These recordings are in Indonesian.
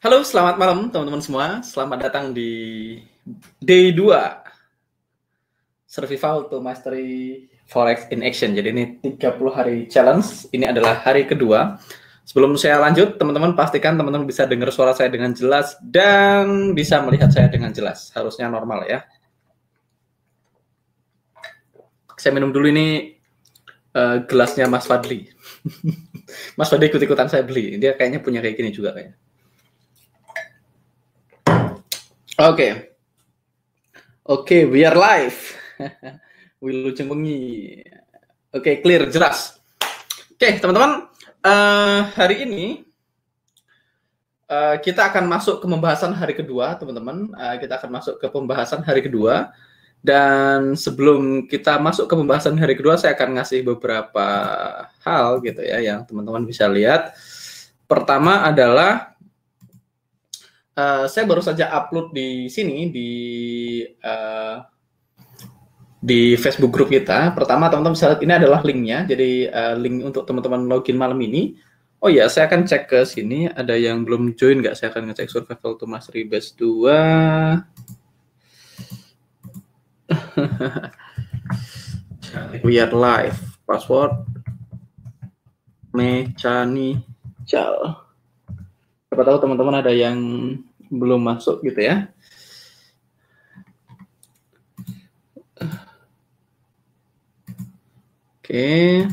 Halo, selamat malam teman-teman semua. Selamat datang di day 2 Survival to Mastery Forex in Action. Jadi ini 30 hari challenge. Ini adalah hari kedua. Sebelum saya lanjut, teman-teman pastikan teman-teman bisa dengar suara saya dengan jelas dan bisa melihat saya dengan jelas. Harusnya normal ya. Saya minum dulu ini gelasnya Mas Fadli. Mas Fadli ikut-ikutan saya beli. Dia kayaknya punya kayak gini juga kayaknya. Oke, we are live. Wilujeng wengi. Oke, clear, jelas. Oke, teman-teman, hari ini kita akan masuk ke pembahasan hari kedua, teman-teman. Kita akan masuk ke pembahasan hari kedua. Dan sebelum kita masuk ke pembahasan hari kedua, saya akan ngasih beberapa hal gitu ya, yang teman-teman bisa lihat. Pertama adalah saya baru saja upload di sini di Facebook grup kita. Pertama, teman-teman bisa lihat ini adalah linknya. Jadi link untuk teman-teman login malam ini. Oh ya, saya akan cek ke sini. Ada yang belum join nggak? Saya akan ngecek Survival to Mastery Batch 2. We are live. Password Mechani Cal. Siapa tahu teman-teman ada yang belum masuk gitu ya. Oke.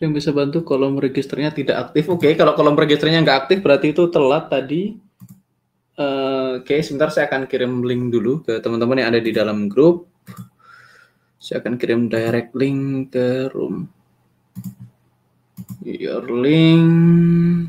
Yang bisa bantu kolom registernya tidak aktif. Oke, kalau kolom registernya nggak aktif berarti itu telat tadi. Oke, sebentar saya akan kirim link dulu ke teman-teman yang ada di dalam grup. Saya akan kirim direct link ke room. Your link.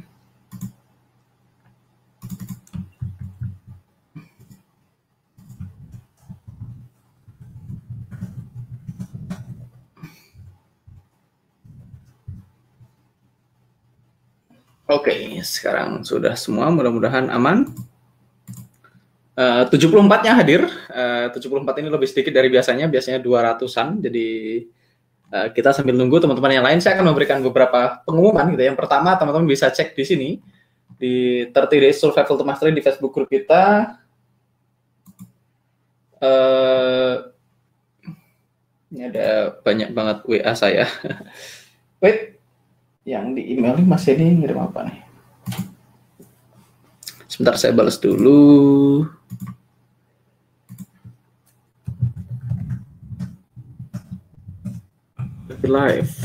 Oke, sekarang sudah semua, mudah-mudahan aman. 74-nya hadir. 74 ini lebih sedikit dari biasanya 200-an. Jadi kita sambil nunggu teman-teman yang lain, saya akan memberikan beberapa pengumuman gitu. Yang pertama, teman-teman bisa cek di sini di 30 Days Survival to Mastery di Facebook grup kita. Ini ada banyak banget WA saya. Wait, yang di email Mas ini ngirim apa nih? Sebentar saya balas dulu. Live.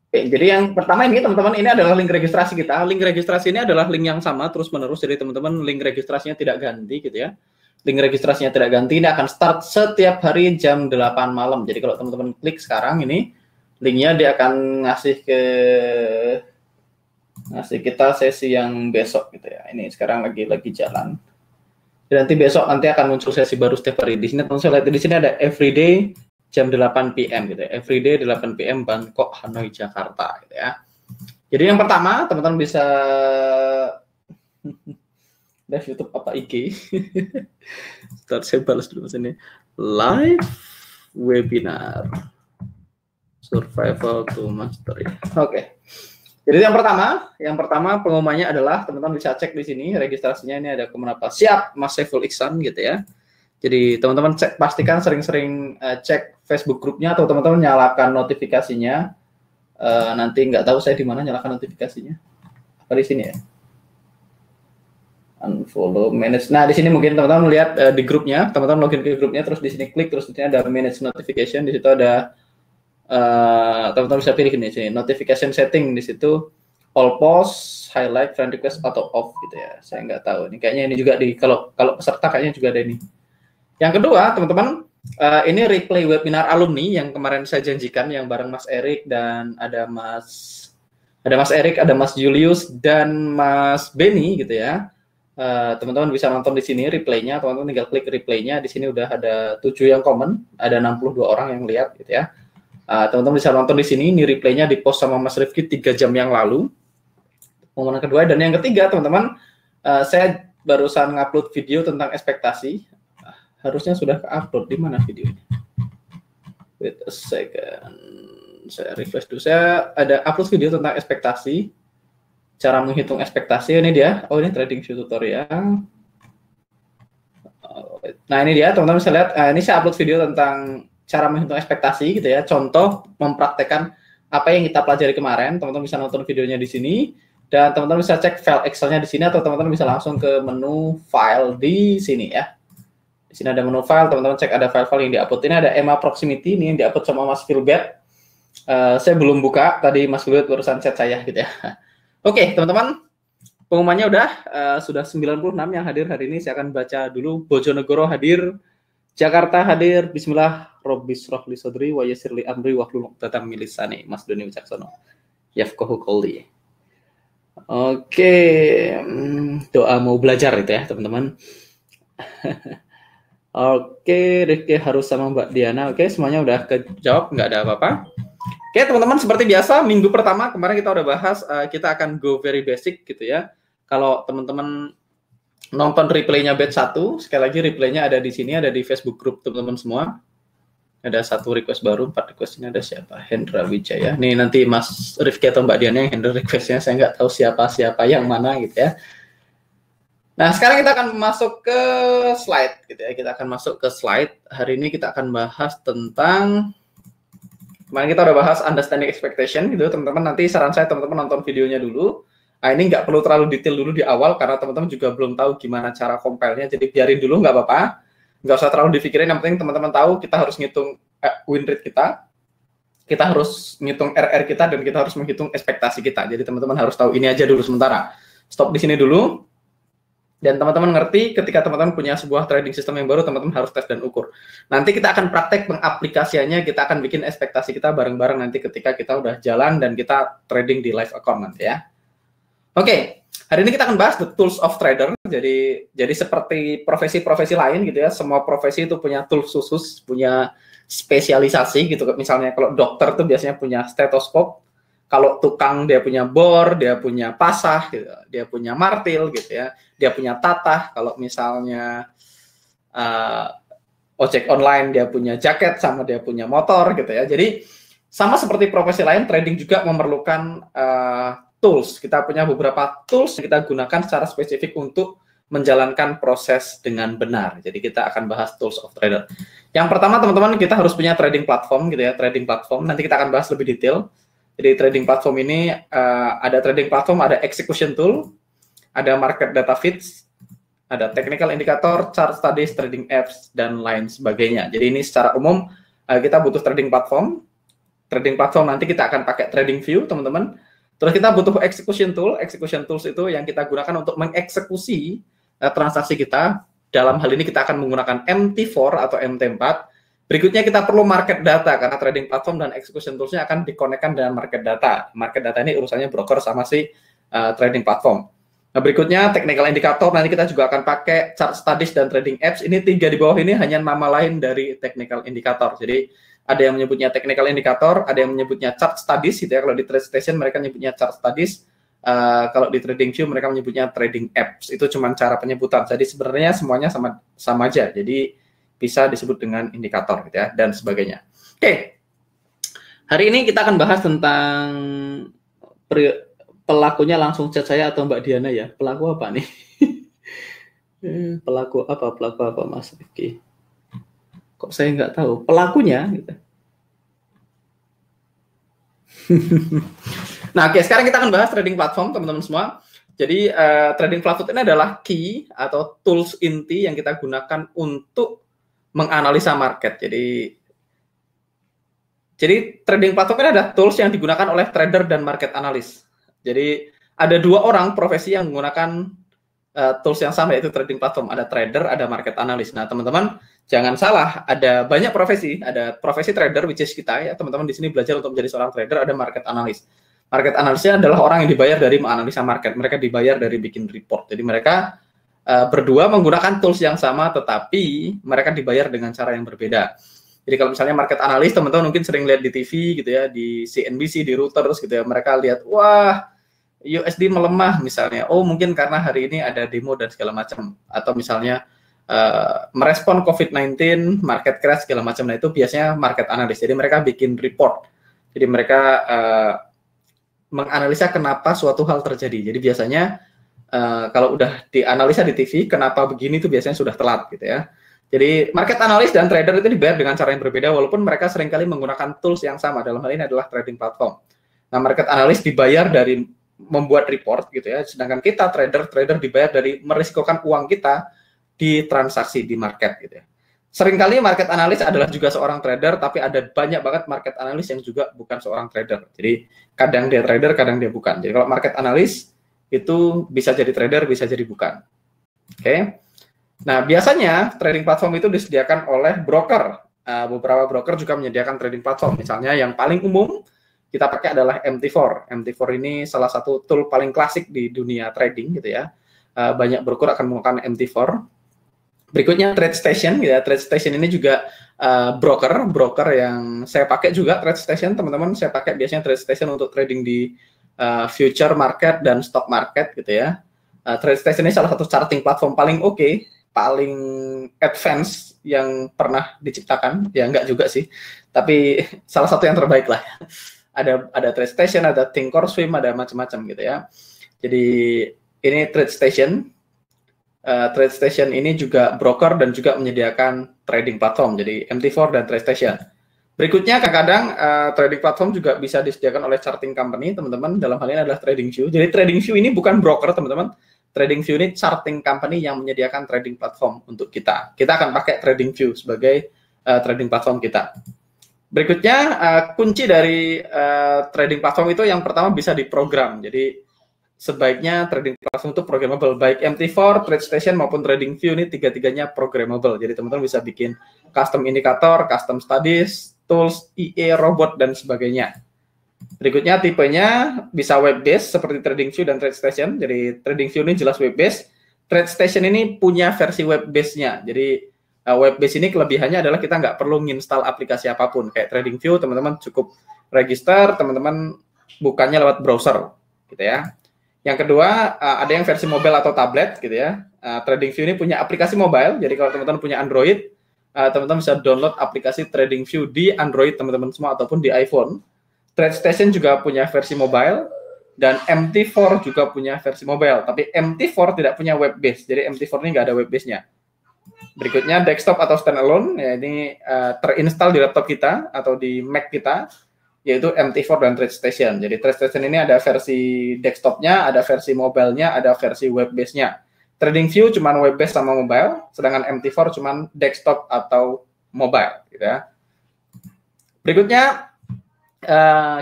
Oke, jadi yang pertama ini teman-teman, ini adalah link registrasi kita. Link registrasi ini adalah link yang sama terus-menerus. Jadi teman-teman link registrasinya tidak ganti gitu ya. Link registrasinya tidak ganti. Ini akan start setiap hari jam 8 malam. Jadi kalau teman-teman klik sekarang ini, linknya dia akan ngasih kita sesi yang besok gitu ya. Ini sekarang lagi jalan. Dan nanti besok akan muncul sesi baru setiap hari. Di sini teman-teman lihat di sini ada everyday jam 8 PM gitu ya. Everyday 8 PM Bangkok, Hanoi, Jakarta gitu ya. Jadi yang pertama, teman-teman bisa live YouTube apa IG. Start saya balas dulu sini. Live webinar Survival to Mastery. Oke. Jadi yang pertama pengumumannya adalah teman-teman bisa cek di sini registrasinya, ini ada kenapa siap Mas Saiful Iksan gitu ya. Jadi teman-teman pastikan sering-sering cek Facebook grupnya atau teman-teman nyalakan notifikasinya. Nanti nggak tahu saya di mana nyalakan notifikasinya. Apa di sini ya? Unfollow, manage. Nah di sini mungkin teman-teman lihat di grupnya, teman-teman login ke grupnya, terus di sini klik, terus di sini ada manage notification. Di situ ada teman-teman bisa pilih ini sini notification setting, di situ all post, highlight, friend request atau off gitu ya. Saya nggak tahu. Ini kayaknya ini juga di kalau peserta kayaknya juga ada ini. Yang kedua, teman-teman, ini replay webinar alumni yang kemarin saya janjikan yang bareng Mas Erik dan ada Mas Erik, ada Mas Julius dan Mas Benny gitu ya. Teman-teman bisa nonton di sini replaynya, teman-teman tinggal klik replaynya. Di sini udah ada 7 yang komen, ada 62 orang yang lihat gitu ya. Teman-teman bisa nonton di sini, ini replaynya di post sama Mas Rifki 3 jam yang lalu. Pengumuman kedua. Dan yang ketiga, teman-teman, saya barusan ngupload video tentang ekspektasi. Harusnya sudah ke-upload. Di mana videonya? Wait a second. Saya refresh dulu. Saya ada upload video tentang ekspektasi, cara menghitung ekspektasi. Ini dia. Oh, ini trading view tutorial. Nah, ini dia, teman-teman bisa lihat. Ini saya upload video tentang cara menghitung ekspektasi gitu ya. Contoh mempraktekkan apa yang kita pelajari kemarin. Teman-teman bisa nonton videonya di sini. Dan teman-teman bisa cek file Excel-nya di sini, atau teman-teman bisa langsung ke menu file di sini ya. Di sini ada menu file, teman-teman cek ada file-file yang di-upload. Ini ada EMA Proximity, ini yang di-upload sama Mas Philbert. Saya belum buka, tadi Mas Philbert barusan chat saya gitu ya. Oke, teman-teman, pengumumannya udah, sudah 96 yang hadir hari ini. Saya akan baca dulu. Bojonegoro hadir, Jakarta hadir, Bismillah, Robbis Rohli Sodri, wa Yasirli Amri, Wahlul Uqdatam min lisani, Mas Doni Wicaksono, Yafqahu Qouli. Oke, doa mau belajar itu ya teman-teman. Oke, Rifki harus sama Mbak Diana. Oke, semuanya udah kejawab, nggak ada apa-apa. Oke teman-teman, seperti biasa minggu pertama kemarin kita udah bahas, kita akan go very basic gitu ya. Kalau teman-teman nonton replaynya batch 1, sekali lagi replaynya ada di sini, ada di Facebook group teman-teman semua. Ada satu request baru, 4 request ini ada siapa? Hendra Wijaya. Nih nanti Mas Rifki atau Mbak Diana yang handle requestnya, saya nggak tahu siapa yang mana gitu ya. Nah sekarang kita akan masuk ke slide gitu ya. Kita akan masuk ke slide. Hari ini kita akan bahas tentang, kemarin kita udah bahas understanding expectation gitu teman-teman. Nanti saran saya teman-teman nonton videonya dulu. Nah ini nggak perlu terlalu detail dulu di awal karena teman-teman juga belum tahu gimana cara compile-nya. Jadi biarin dulu, nggak apa-apa. Nggak usah terlalu dipikirin, yang penting teman-teman tahu kita harus ngitung win rate kita harus ngitung RR kita, dan kita harus menghitung ekspektasi kita. Jadi teman-teman harus tahu ini aja dulu sementara. Stop di sini dulu. Dan teman-teman ngerti ketika teman-teman punya sebuah trading system yang baru, teman-teman harus tes dan ukur. Nanti kita akan praktek pengaplikasiannya, kita akan bikin ekspektasi kita bareng-bareng nanti ketika kita udah jalan dan kita trading di live account nanti ya. Oke, hari ini kita akan bahas the tools of trader. Jadi seperti profesi-profesi lain gitu ya, semua profesi itu punya tools khusus, punya spesialisasi gitu. Misalnya kalau dokter tuh biasanya punya stetoskop, kalau tukang dia punya bor, dia punya pasah, gitu. Dia punya martil gitu ya, dia punya tatah. Kalau misalnya ojek online dia punya jaket sama dia punya motor gitu ya. Jadi sama seperti profesi lain, trading juga memerlukan tools. Kita punya beberapa tools yang kita gunakan secara spesifik untuk menjalankan proses dengan benar. Jadi kita akan bahas tools of trader. Yang pertama teman-teman, kita harus punya trading platform gitu ya, trading platform. Nanti kita akan bahas lebih detail. Jadi trading platform ini ada trading platform, ada execution tool, ada market data feeds, ada technical indicator, chart studies, trading apps, dan lain sebagainya. Jadi ini secara umum kita butuh trading platform. Trading platform nanti kita akan pakai trading view teman-teman. Terus kita butuh execution tool. Execution tools itu yang kita gunakan untuk mengeksekusi transaksi kita. Dalam hal ini kita akan menggunakan MT4 atau MT4. Berikutnya kita perlu market data, karena trading platform dan execution tools-nya akan dikonekkan dengan market data. Market data ini urusannya broker sama si trading platform. Nah, berikutnya technical indicator, nanti kita juga akan pakai chart studies dan trading apps. Ini 3 di bawah ini hanya nama lain dari technical indicator. Jadi ada yang menyebutnya technical indicator, ada yang menyebutnya chart studies gitu ya. Kalau di TradeStation mereka menyebutnya chart studies, kalau di TradingView mereka menyebutnya trading apps. Itu cuma cara penyebutan. Jadi sebenarnya semuanya sama aja. Jadi bisa disebut dengan indikator gitu ya, dan sebagainya. Oke. Hari ini kita akan bahas tentang pelakunya langsung chat saya atau Mbak Diana ya. Pelaku apa nih? Pelaku apa Mas Rifki? Kok saya nggak tahu pelakunya gitu. Nah, oke, sekarang kita akan bahas trading platform teman-teman semua. Jadi trading platform ini adalah key atau tools inti yang kita gunakan untuk menganalisa market. Jadi trading platform ini adalah tools yang digunakan oleh trader dan market analis. Jadi ada 2 orang profesi yang menggunakan tools yang sama, yaitu trading platform. Ada trader, ada market analis. Nah, teman-teman jangan salah, ada banyak profesi. Ada profesi trader, which is kita ya. Teman-teman di sini belajar untuk menjadi seorang trader. Ada market analis. Market analisnya adalah orang yang dibayar dari menganalisa market. Mereka dibayar dari bikin report. Jadi mereka berdua menggunakan tools yang sama, tetapi mereka dibayar dengan cara yang berbeda. Jadi kalau misalnya market analis, teman-teman mungkin sering lihat di TV gitu ya, di CNBC, di Reuters gitu ya. Mereka lihat, wah, USD melemah misalnya, oh mungkin karena hari ini ada demo dan segala macam, atau misalnya merespon COVID-19, market crash segala macam. Nah itu biasanya market analis. Jadi mereka bikin report. Jadi mereka menganalisa kenapa suatu hal terjadi. Jadi biasanya kalau udah dianalisa di TV, kenapa begini itu biasanya sudah telat gitu ya. Jadi market analyst dan trader itu dibayar dengan cara yang berbeda, walaupun mereka seringkali menggunakan tools yang sama. Dalam hal ini adalah trading platform. Nah, market analyst dibayar dari membuat report gitu ya, sedangkan kita trader dibayar dari merisikokan uang kita di transaksi di market gitu ya. Seringkali market analyst adalah juga seorang trader, tapi ada banyak banget market analyst yang juga bukan seorang trader. Jadi kadang dia trader, kadang dia bukan. Jadi kalau market analyst itu bisa jadi trader, bisa jadi bukan. Oke. Nah, biasanya trading platform itu disediakan oleh broker. Beberapa broker juga menyediakan trading platform. Misalnya yang paling umum kita pakai adalah MT4. MT4 ini salah satu tool paling klasik di dunia trading gitu ya. Banyak broker akan menggunakan MT4. Berikutnya TradeStation, ya. TradeStation ini juga broker yang saya pakai juga. TradeStation, teman-teman, saya pakai biasanya TradeStation untuk trading di future market dan stock market gitu ya. TradeStation ini salah satu charting platform paling oke, paling advance yang pernah diciptakan. Ya enggak juga sih, tapi salah satu yang terbaik lah. Ada TradeStation, ada Thinkorswim, ada macam-macam gitu ya. Jadi ini TradeStation. TradeStation ini juga broker dan juga menyediakan trading platform, jadi MT4 dan TradeStation. Berikutnya kadang-kadang trading platform juga bisa disediakan oleh charting company, teman-teman. Dalam hal ini adalah TradingView. Jadi TradingView ini bukan broker, teman-teman. TradingView ini charting company yang menyediakan trading platform untuk kita. Kita akan pakai TradingView sebagai trading platform kita. Berikutnya kunci dari trading platform itu yang pertama bisa diprogram. Jadi sebaiknya trading platform itu programmable, baik MT4, TradeStation maupun TradingView ini tiga-tiganya programmable. Jadi teman-teman bisa bikin custom indikator, custom studies, tools, IE, robot dan sebagainya. Berikutnya tipenya bisa web based seperti TradingView dan TradeStation. Jadi TradingView ini jelas web based. TradeStation ini punya versi web based-nya. Jadi web based ini kelebihannya adalah kita nggak perlu nginstal aplikasi apapun. Kayak TradingView teman-teman cukup register, teman-teman bukannya lewat browser gitu ya. Yang kedua, ada yang versi mobile atau tablet gitu ya. TradingView ini punya aplikasi mobile, jadi kalau teman-teman punya Android, teman-teman bisa download aplikasi TradingView di Android teman-teman semua ataupun di iPhone. TradeStation juga punya versi mobile, dan MT4 juga punya versi mobile, tapi MT4 tidak punya web base, jadi MT4 ini nggak ada web base-nya. Berikutnya desktop atau standalone, ya ini terinstall di laptop kita atau di Mac kita, yaitu MT4 dan TradeStation. Jadi TradeStation ini ada versi desktopnya, ada versi mobilenya, ada versi web base-nya. TradingView cuma web base sama mobile, sedangkan MT4 cuma desktop atau mobile. Gitu ya. Berikutnya,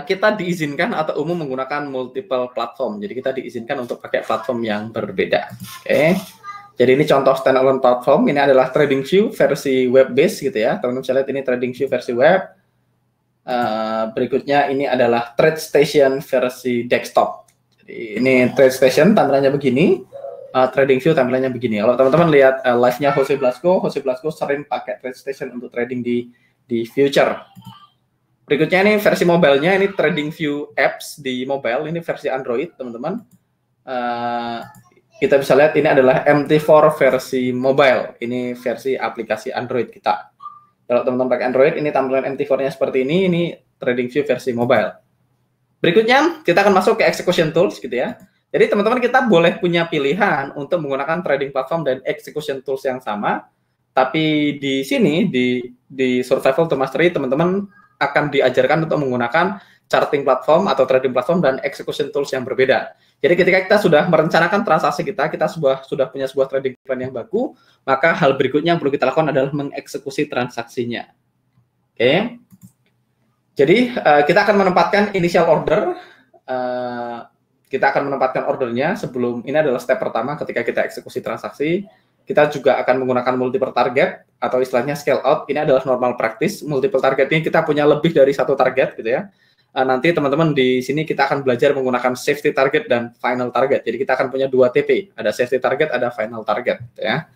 kita diizinkan atau umum menggunakan multiple platform. Jadi kita diizinkan untuk pakai platform yang berbeda. Oke. Jadi ini contoh standalone platform. Ini adalah TradingView versi web base gitu ya. Teman-teman bisa lihat ini TradingView versi web. Berikutnya ini adalah TradeStation versi desktop. Jadi ini TradeStation tampilannya begini, TradingView tampilannya begini. Kalau teman-teman lihat live-nya Jose Blasco sering pakai TradeStation untuk trading di future. Berikutnya ini versi mobilenya, ini TradingView apps di mobile, ini versi Android teman-teman. Kita bisa lihat ini adalah MT4 versi mobile, ini versi aplikasi Android kita. Kalau teman-teman pakai Android, ini tampilan MT4-nya seperti ini TradingView versi mobile. Berikutnya, kita akan masuk ke execution tools gitu ya. Jadi teman-teman kita boleh punya pilihan untuk menggunakan trading platform dan execution tools yang sama, tapi di sini, di Survival to Mastery, teman-teman akan diajarkan untuk menggunakan charting platform atau trading platform dan execution tools yang berbeda. Jadi ketika kita sudah merencanakan transaksi kita sudah punya sebuah trading plan yang baku, maka hal berikutnya yang perlu kita lakukan adalah mengeksekusi transaksinya. Oke. Jadi kita akan menempatkan initial order. Kita akan menempatkan ordernya sebelum, ini adalah step pertama ketika kita eksekusi transaksi. Kita juga akan menggunakan multiple target atau istilahnya scale out. Ini adalah normal practice. Multiple target ini kita punya lebih dari satu target gitu ya. Nanti teman-teman di sini kita akan belajar menggunakan safety target dan final target. Jadi kita akan punya 2 TP, ada safety target, ada final target ya.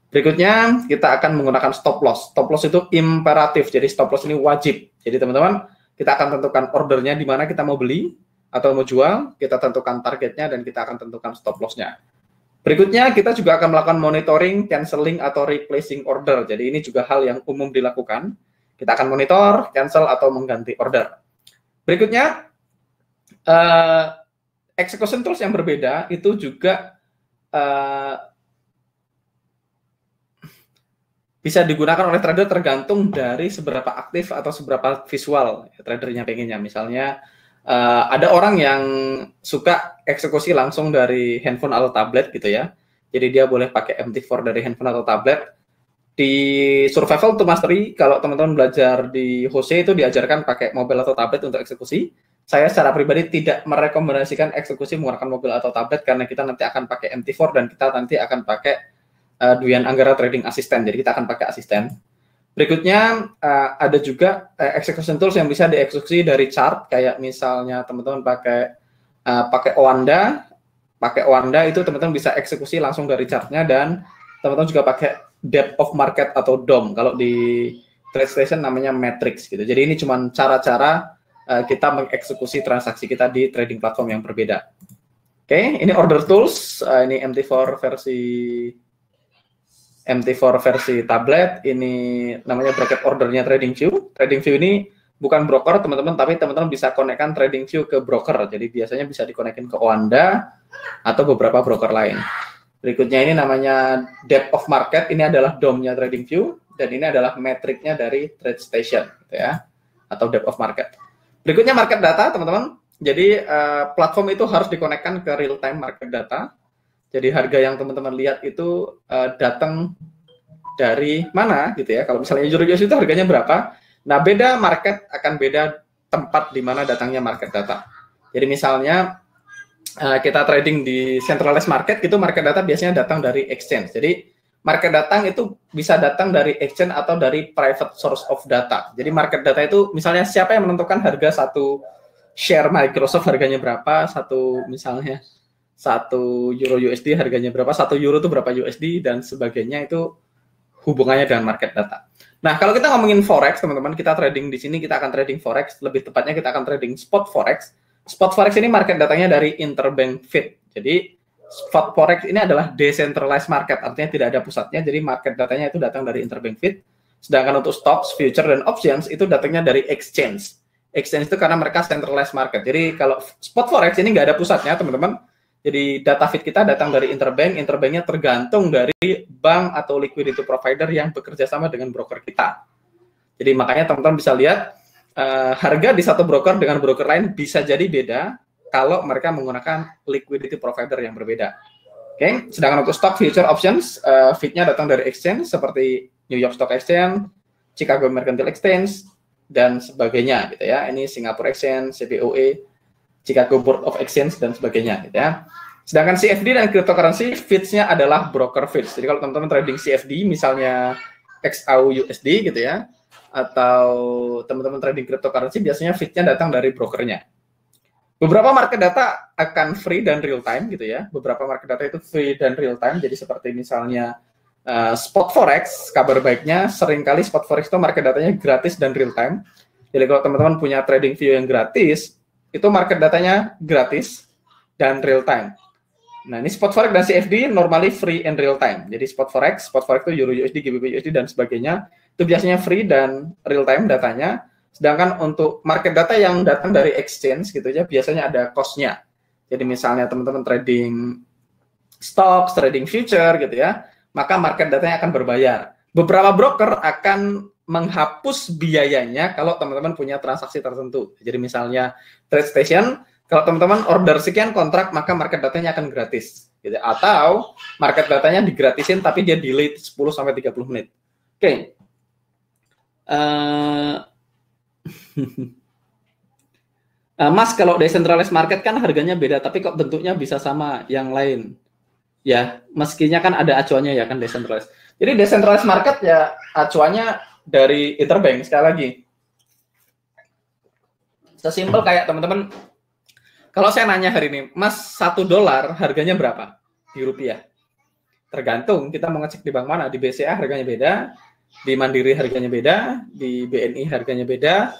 Berikutnya kita akan menggunakan stop loss. Stop loss itu imperatif, jadi stop loss ini wajib. Jadi teman-teman, kita akan tentukan ordernya di mana kita mau beli atau mau jual, kita tentukan targetnya dan kita akan tentukan stop loss-nya. Berikutnya kita juga akan melakukan monitoring, canceling atau replacing order. Jadi ini juga hal yang umum dilakukan. Kita akan monitor, cancel atau mengganti order. Berikutnya, execution tools yang berbeda itu juga bisa digunakan oleh trader tergantung dari seberapa aktif atau seberapa visual tradernya pengennya. Misalnya ada orang yang suka eksekusi langsung dari handphone atau tablet gitu ya. Jadi dia boleh pakai MT4 dari handphone atau tablet. Di Survival to Mastery, kalau teman-teman belajar di Jose itu diajarkan pakai mobil atau tablet untuk eksekusi. Saya secara pribadi tidak merekomendasikan eksekusi menggunakan mobil atau tablet karena kita nanti akan pakai MT4 dan kita nanti akan pakai Dwian Anggara Trading Assistant. Jadi kita akan pakai asisten. Berikutnya ada juga execution tools yang bisa dieksekusi dari chart, kayak misalnya teman-teman pakai Oanda. Pakai Oanda itu teman-teman bisa eksekusi langsung dari chartnya, dan teman-teman juga pakai depth of market atau DOM. Kalau di TradeStation namanya matrix gitu. Jadi ini cuma cara-cara kita mengeksekusi transaksi kita di trading platform yang berbeda. Oke, ini order tools, ini MT4 versi tablet, ini namanya bracket ordernya TradingView. TradingView ini bukan broker teman-teman, tapi teman-teman bisa konekkan TradingView ke broker. Jadi biasanya bisa dikonekin ke Oanda atau beberapa broker lain. Berikutnya ini namanya depth of market, ini adalah DOM-nya TradingView, dan ini adalah metriknya dari TradeStation, gitu ya, atau depth of market. Berikutnya market data, teman-teman. Jadi platform itu harus dikonekkan ke real time market data. Jadi harga yang teman-teman lihat itu datang dari mana gitu ya. Kalau misalnya Euro USD itu harganya berapa? Nah, beda market akan beda tempat di mana datangnya market data. Jadi misalnya kita trading di centralized market, itu market data biasanya datang dari exchange. Jadi market data itu bisa datang dari exchange atau dari private source of data. Jadi market data itu misalnya siapa yang menentukan harga satu share Microsoft harganya berapa, misalnya 1 euro USD harganya berapa, 1 euro itu berapa USD, dan sebagainya, itu hubungannya dengan market data. Nah, kalau kita ngomongin forex, teman-teman, kita trading di sini, kita akan trading forex, lebih tepatnya kita akan trading spot forex. Spot forex ini market datanya dari interbank feed. Jadi spot forex ini adalah decentralized market, artinya tidak ada pusatnya, jadi market datanya itu datang dari interbank feed. Sedangkan untuk stocks, future, dan options itu datangnya dari exchange. Exchange itu karena mereka centralized market. Jadi kalau spot forex ini nggak ada pusatnya, teman-teman. Jadi data feed kita datang dari interbank, interbanknya tergantung dari bank atau liquidity provider yang bekerja sama dengan broker kita. Jadi makanya teman-teman bisa lihat harga di satu broker dengan broker lain bisa jadi beda kalau mereka menggunakan liquidity provider yang berbeda. Oke, sedangkan untuk stock, future, options, feed-nya datang dari exchange seperti New York Stock Exchange, Chicago Mercantile Exchange, dan sebagainya gitu ya. Ini Singapore Exchange, CBOE, Chicago Board of Exchange, dan sebagainya gitu ya. Sedangkan CFD dan cryptocurrency feeds-nya adalah broker feeds. Jadi kalau teman-teman trading CFD misalnya XAUUSD gitu ya, atau teman-teman trading cryptocurrency biasanya feed-nya datang dari brokernya. Beberapa market data akan free dan real time gitu ya. Beberapa market data itu free dan real time. Jadi seperti misalnya spot forex, kabar baiknya seringkali spot forex itu market datanya gratis dan real time. Jadi kalau teman-teman punya trading view yang gratis, itu market datanya gratis dan real time. Nah, ini spot forex dan CFD normally free and real time. Jadi spot forex itu Euro USD, GBP USD, dan sebagainya, itu biasanya free dan real time datanya. Sedangkan untuk market data yang datang dari exchange gitu ya, biasanya ada cost-nya. Jadi misalnya teman-teman trading stocks, trading future gitu ya, maka market datanya akan berbayar. Beberapa broker akan menghapus biayanya kalau teman-teman punya transaksi tertentu. Jadi misalnya TradeStation, kalau teman-teman order sekian kontrak, maka market datanya akan gratis. Gitu. Atau market datanya digratisin tapi dia delay 10-30 menit. Oke. Mas, kalau decentralized market kan harganya beda, tapi kok bentuknya bisa sama yang lain? Ya, meskinya kan ada acuannya ya kan decentralized. Jadi decentralized market ya acuannya dari interbank, sekali lagi. Sesimpel kayak teman-teman, kalau saya nanya hari ini, Mas, $1 harganya berapa di rupiah? Tergantung, kita mau ngecek di bank mana. Di BCA harganya beda, di Mandiri harganya beda, di BNI harganya beda,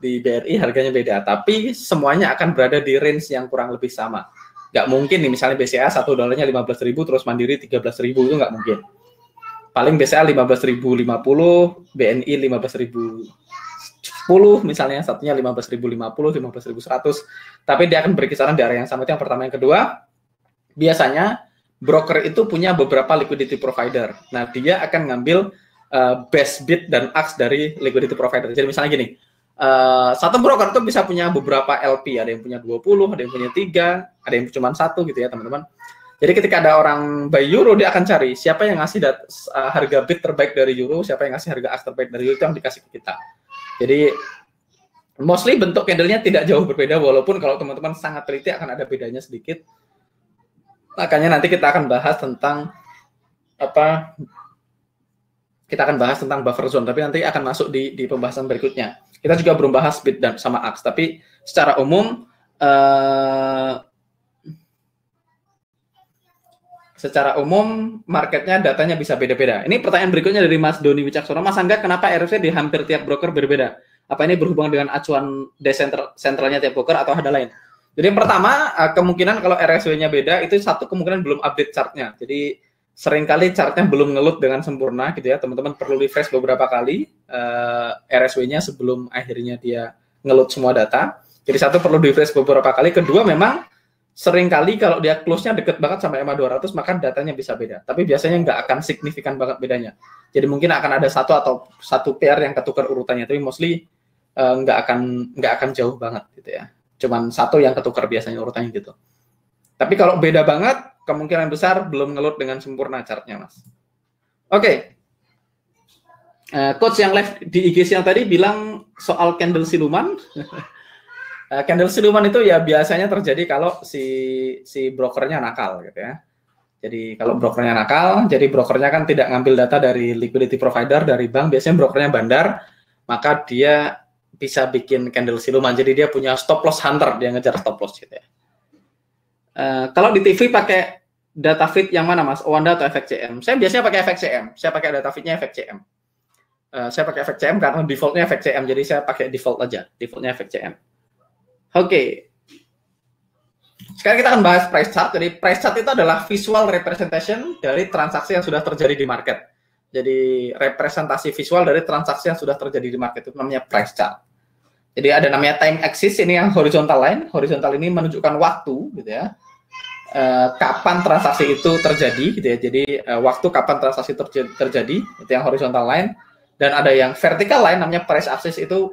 di BRI harganya beda. Tapi semuanya akan berada di range yang kurang lebih sama. Nggak mungkin nih, misalnya BCA $1-nya 15.000, terus Mandiri 13.000, itu nggak mungkin. Paling BCA 15.050, BNI 15.000 misalnya, satunya 15.050, 15.100, tapi dia akan berkisaran di area yang sama. Itu yang pertama. Yang kedua, biasanya broker itu punya beberapa liquidity provider. Nah, dia akan ngambil best bid dan ask dari liquidity provider. Jadi misalnya gini, satu broker itu bisa punya beberapa LP, ada yang punya 20, ada yang punya 3, ada yang cuma 1 gitu ya teman-teman. Jadi ketika ada orang buy euro, dia akan cari siapa yang ngasih harga bid terbaik dari euro, siapa yang ngasih harga ask terbaik dari euro, itu yang dikasih ke kita. Jadi mostly bentuk candle-nya tidak jauh berbeda, walaupun kalau teman-teman sangat teliti akan ada bedanya sedikit. Makanya nanti kita akan bahas tentang buffer zone, tapi nanti akan masuk di pembahasan berikutnya. Kita juga belum bahas bid dan sama ask, tapi secara umum marketnya datanya bisa beda-beda. Ini pertanyaan berikutnya dari Mas Doni Wicaksono. Mas Angga, kenapa RFC di hampir tiap broker berbeda? Apa ini berhubungan dengan acuan sentralnya tiap broker atau ada lain? Jadi yang pertama, kemungkinan kalau RSW-nya beda, itu satu kemungkinan belum update chart-nya. Jadi seringkali chart-nya belum ngelut dengan sempurna gitu ya. Teman-teman perlu refresh beberapa kali RSW-nya sebelum akhirnya dia ngelut semua data. Jadi satu, perlu refresh beberapa kali. Kedua, memang seringkali kalau dia close-nya deket banget sama EMA 200, maka datanya bisa beda. Tapi biasanya nggak akan signifikan banget bedanya. Jadi mungkin akan ada satu pair yang ketukar urutannya, tapi mostly nggak akan jauh banget gitu ya. Cuman satu yang ketukar biasanya urutannya gitu. Tapi kalau beda banget, kemungkinan besar belum ngelut dengan sempurna chartnya, Mas. Oke. Coach yang live di IG yang tadi bilang soal candle siluman. Candle siluman itu ya biasanya terjadi kalau si brokernya nakal gitu ya. Jadi kalau brokernya nakal, jadi brokernya kan tidak ngambil data dari liquidity provider, dari bank, biasanya brokernya bandar, maka dia bisa bikin candle siluman. Jadi dia punya stop loss hunter, dia ngejar stop loss gitu ya. Kalau di TV pakai data feed yang mana, Mas? Owanda atau FXCM? Saya biasanya pakai FXCM. Saya pakai data feednya FXCM. Saya pakai FXCM karena defaultnya FXCM, jadi saya pakai default aja, defaultnya FXCM. Oke. Sekarang kita akan bahas price chart. Jadi price chart itu adalah visual representation dari transaksi yang sudah terjadi di market. Jadi representasi visual dari transaksi yang sudah terjadi di market itu namanya price chart. Jadi ada namanya time axis, ini yang horizontal line. Horizontal ini menunjukkan waktu gitu ya. Kapan transaksi itu terjadi gitu ya. Jadi waktu kapan transaksi terjadi itu yang horizontal line. Dan ada yang vertical line namanya price axis, itu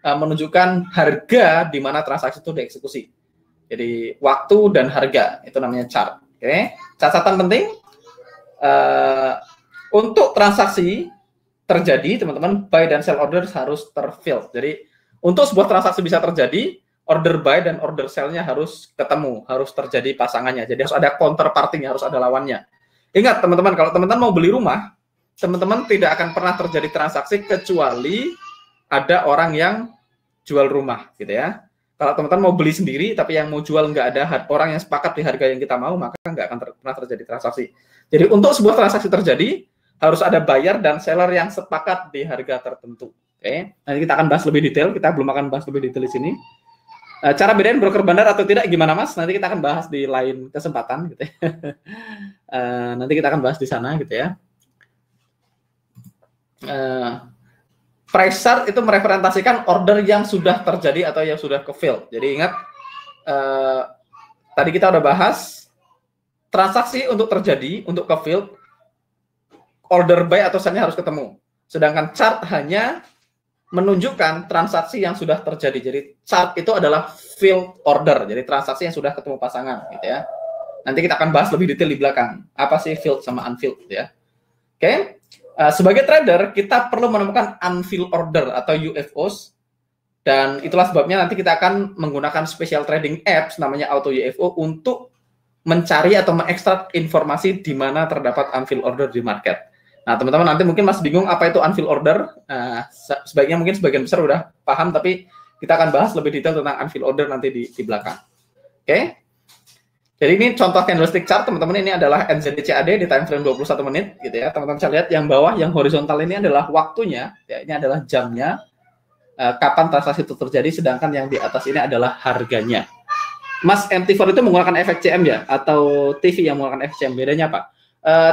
menunjukkan harga di mana transaksi itu dieksekusi. Jadi waktu dan harga itu namanya chart. Oke. Catatan penting, untuk transaksi terjadi, teman-teman, buy dan sell order harus terfill. Jadi untuk sebuah transaksi bisa terjadi, order buy dan order sell-nya harus ketemu, harus terjadi pasangannya. Jadi harus ada counterparty-nya, harus ada lawannya. Ingat teman-teman, kalau teman-teman mau beli rumah, teman-teman tidak akan pernah terjadi transaksi kecuali ada orang yang jual rumah gitu ya. Kalau teman-teman mau beli sendiri tapi yang mau jual nggak ada orang yang sepakat di harga yang kita mau, maka nggak akan pernah terjadi transaksi. Jadi untuk sebuah transaksi terjadi harus ada buyer dan seller yang sepakat di harga tertentu. Oke, nanti kita akan bahas lebih detail. Kita belum akan bahas lebih detail di sini. Cara bedain broker bandar atau tidak gimana, Mas? Nanti kita akan bahas di lain kesempatan gitu ya. Nanti kita akan bahas di sana gitu ya. Price chart itu merepresentasikan order yang sudah terjadi atau yang sudah ke-fill. Jadi ingat, tadi kita udah bahas transaksi untuk terjadi, untuk ke-fill, order buy atau sell-nya harus ketemu. Sedangkan chart hanya menunjukkan transaksi yang sudah terjadi. Jadi chart itu adalah filled order, jadi transaksi yang sudah ketemu pasangan gitu ya. Nanti kita akan bahas lebih detail di belakang. Apa sih filled sama unfilled gitu ya. Oke. Sebagai trader, kita perlu menemukan unfilled order atau UFOs, dan itulah sebabnya nanti kita akan menggunakan special trading apps namanya Auto UFO untuk mencari atau mengekstrak informasi di mana terdapat unfilled order di market. Nah, teman-teman nanti mungkin masih bingung apa itu unfilled order. Sebaiknya mungkin sebagian besar udah paham, tapi kita akan bahas lebih detail tentang unfilled order nanti di belakang. Oke. Jadi ini contoh candlestick chart, teman-teman. Ini adalah NZD-CAD di time frame 21 menit gitu ya. Teman-teman bisa lihat yang bawah, yang horizontal ini adalah waktunya, ya, ini adalah jamnya, kapan transaksi itu terjadi, sedangkan yang di atas ini adalah harganya. Mas, MT4 itu menggunakan FXCM ya, atau TV yang menggunakan FXCM, bedanya apa?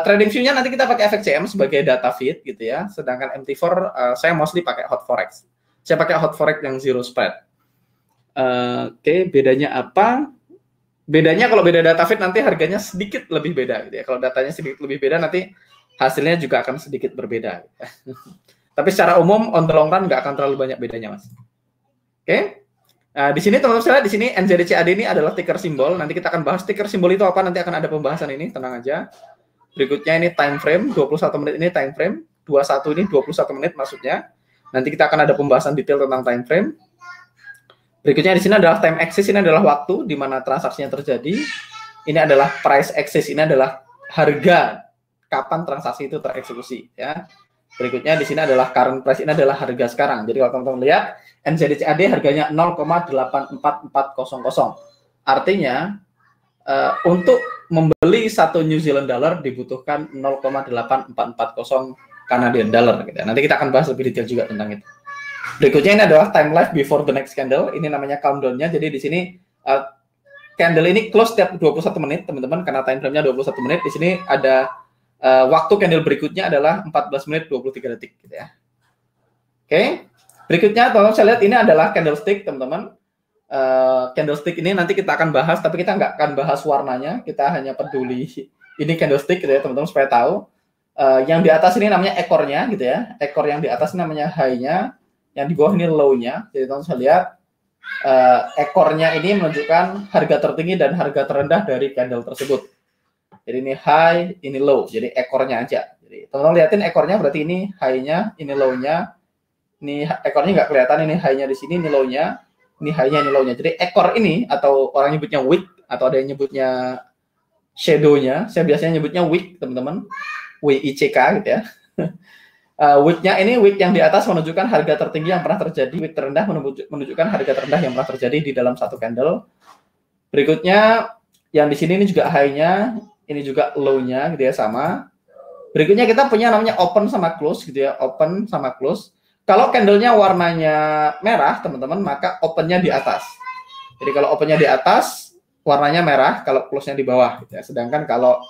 Trading view-nya nanti kita pakai FXCM sebagai data feed gitu ya, sedangkan MT4 saya mostly pakai Hot Forex. Saya pakai hot forex yang zero spread. Oke, bedanya apa? Bedanya kalau beda data feed nanti harganya sedikit lebih beda gitu ya. Kalau datanya sedikit lebih beda nanti hasilnya juga akan sedikit berbeda. Tapi secara umum on the long run nggak akan terlalu banyak bedanya, Mas. Oke. Nah, di sini teman-teman saya lihat di sini NZD/CAD ini adalah ticker simbol. Nanti kita akan bahas ticker simbol itu apa, nanti akan ada pembahasan ini, tenang aja. Berikutnya ini time frame, 21 menit ini time frame, 21 ini 21 menit maksudnya. Nanti kita akan ada pembahasan detail tentang time frame. Berikutnya di sini adalah time axis, ini adalah waktu di mana transaksinya terjadi. Ini adalah price axis, ini adalah harga kapan transaksi itu tereksekusi ya. Berikutnya di sini adalah current price, ini adalah harga sekarang. Jadi kalau teman-teman lihat NZD/CAD harganya 0,84400. Artinya untuk membeli 1 New Zealand dollar dibutuhkan 0,8440 Canadian dollar gitu. Nanti kita akan bahas lebih detail juga tentang itu. Berikutnya ini adalah time life before the next candle. Ini namanya countdown-nya. Jadi di sini candle ini close setiap 21 menit, teman-teman, karena time frame-nya 21 menit. Di sini ada waktu candle berikutnya adalah 14 menit 23 detik gitu ya. Oke. Berikutnya teman-teman saya lihat ini adalah candlestick, teman-teman. Candlestick ini nanti kita akan bahas, tapi kita nggak akan bahas warnanya. Kita hanya peduli ini candlestick gitu ya, teman-teman, supaya tahu. Yang di atas ini namanya ekornya gitu ya. Ekor yang di atas namanya high-nya, yang di bawah ini low-nya. Jadi teman-teman saya lihat ekornya ini menunjukkan harga tertinggi dan harga terendah dari candle tersebut. Jadi ini high, ini low. Jadi ekornya aja. Jadi teman-teman lihatin ekornya, berarti ini high-nya, ini low-nya. Ini ekornya nggak kelihatan, ini high-nya di sini, ini low-nya. Ini high-nya, ini low-nya. Jadi ekor ini, atau orang nyebutnya wick, atau ada yang nyebutnya shadow-nya. Saya biasanya nyebutnya wick, teman-teman. WICK gitu ya. Wick-nya ini, wick yang di atas menunjukkan harga tertinggi yang pernah terjadi, wick terendah menunjukkan harga terendah yang pernah terjadi di dalam satu candle. Berikutnya, yang di sini ini juga high-nya, ini juga low-nya gitu ya, sama. Berikutnya kita punya namanya open sama close gitu ya, open sama close. Kalau candlenya warnanya merah, teman-teman, maka opennya di atas. Jadi kalau opennya di atas, warnanya merah, kalau close-nya di bawah. Gitu ya. Sedangkan kalau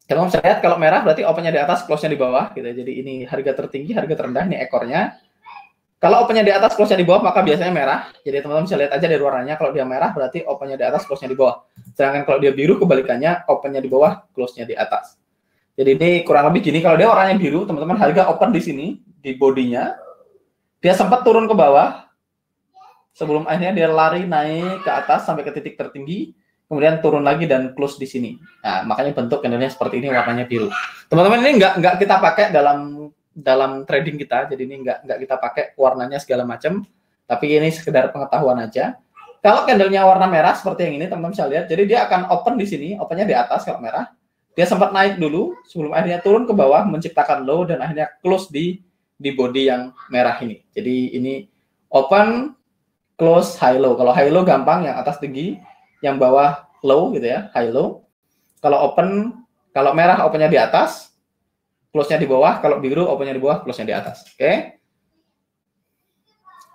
saya lihat kalau merah berarti opennya di atas, close-nya di bawah. Gitu ya. Jadi ini harga tertinggi, harga terendah, ini ekornya. Kalau opennya di atas, close-nya di bawah, maka biasanya merah. Jadi teman-teman bisa lihat aja dari warnanya, kalau dia merah berarti opennya di atas, close-nya di bawah. Sedangkan kalau dia biru, kebalikannya, opennya di bawah, close-nya di atas. Jadi ini kurang lebih gini, kalau dia warnanya biru, teman-teman, harga open di sini, di bodinya, dia sempat turun ke bawah, sebelum akhirnya dia lari naik ke atas sampai ke titik tertinggi, kemudian turun lagi dan close di sini. Nah, makanya bentuk candlenya seperti ini, warnanya biru. Teman-teman, ini nggak kita pakai dalam trading kita, jadi ini nggak kita pakai warnanya segala macam, tapi ini sekedar pengetahuan aja. Kalau candlenya warna merah seperti yang ini, teman-teman bisa lihat, jadi dia akan open di sini, opennya di atas kalau merah. Dia sempat naik dulu sebelum akhirnya turun ke bawah menciptakan low dan akhirnya close di body yang merah ini. Jadi ini open, close, high low. Kalau high low gampang, yang atas tinggi, yang bawah low gitu ya, high low. Kalau open, kalau merah opennya di atas, close-nya di bawah. Kalau biru opennya di bawah, close-nya di atas. Oke.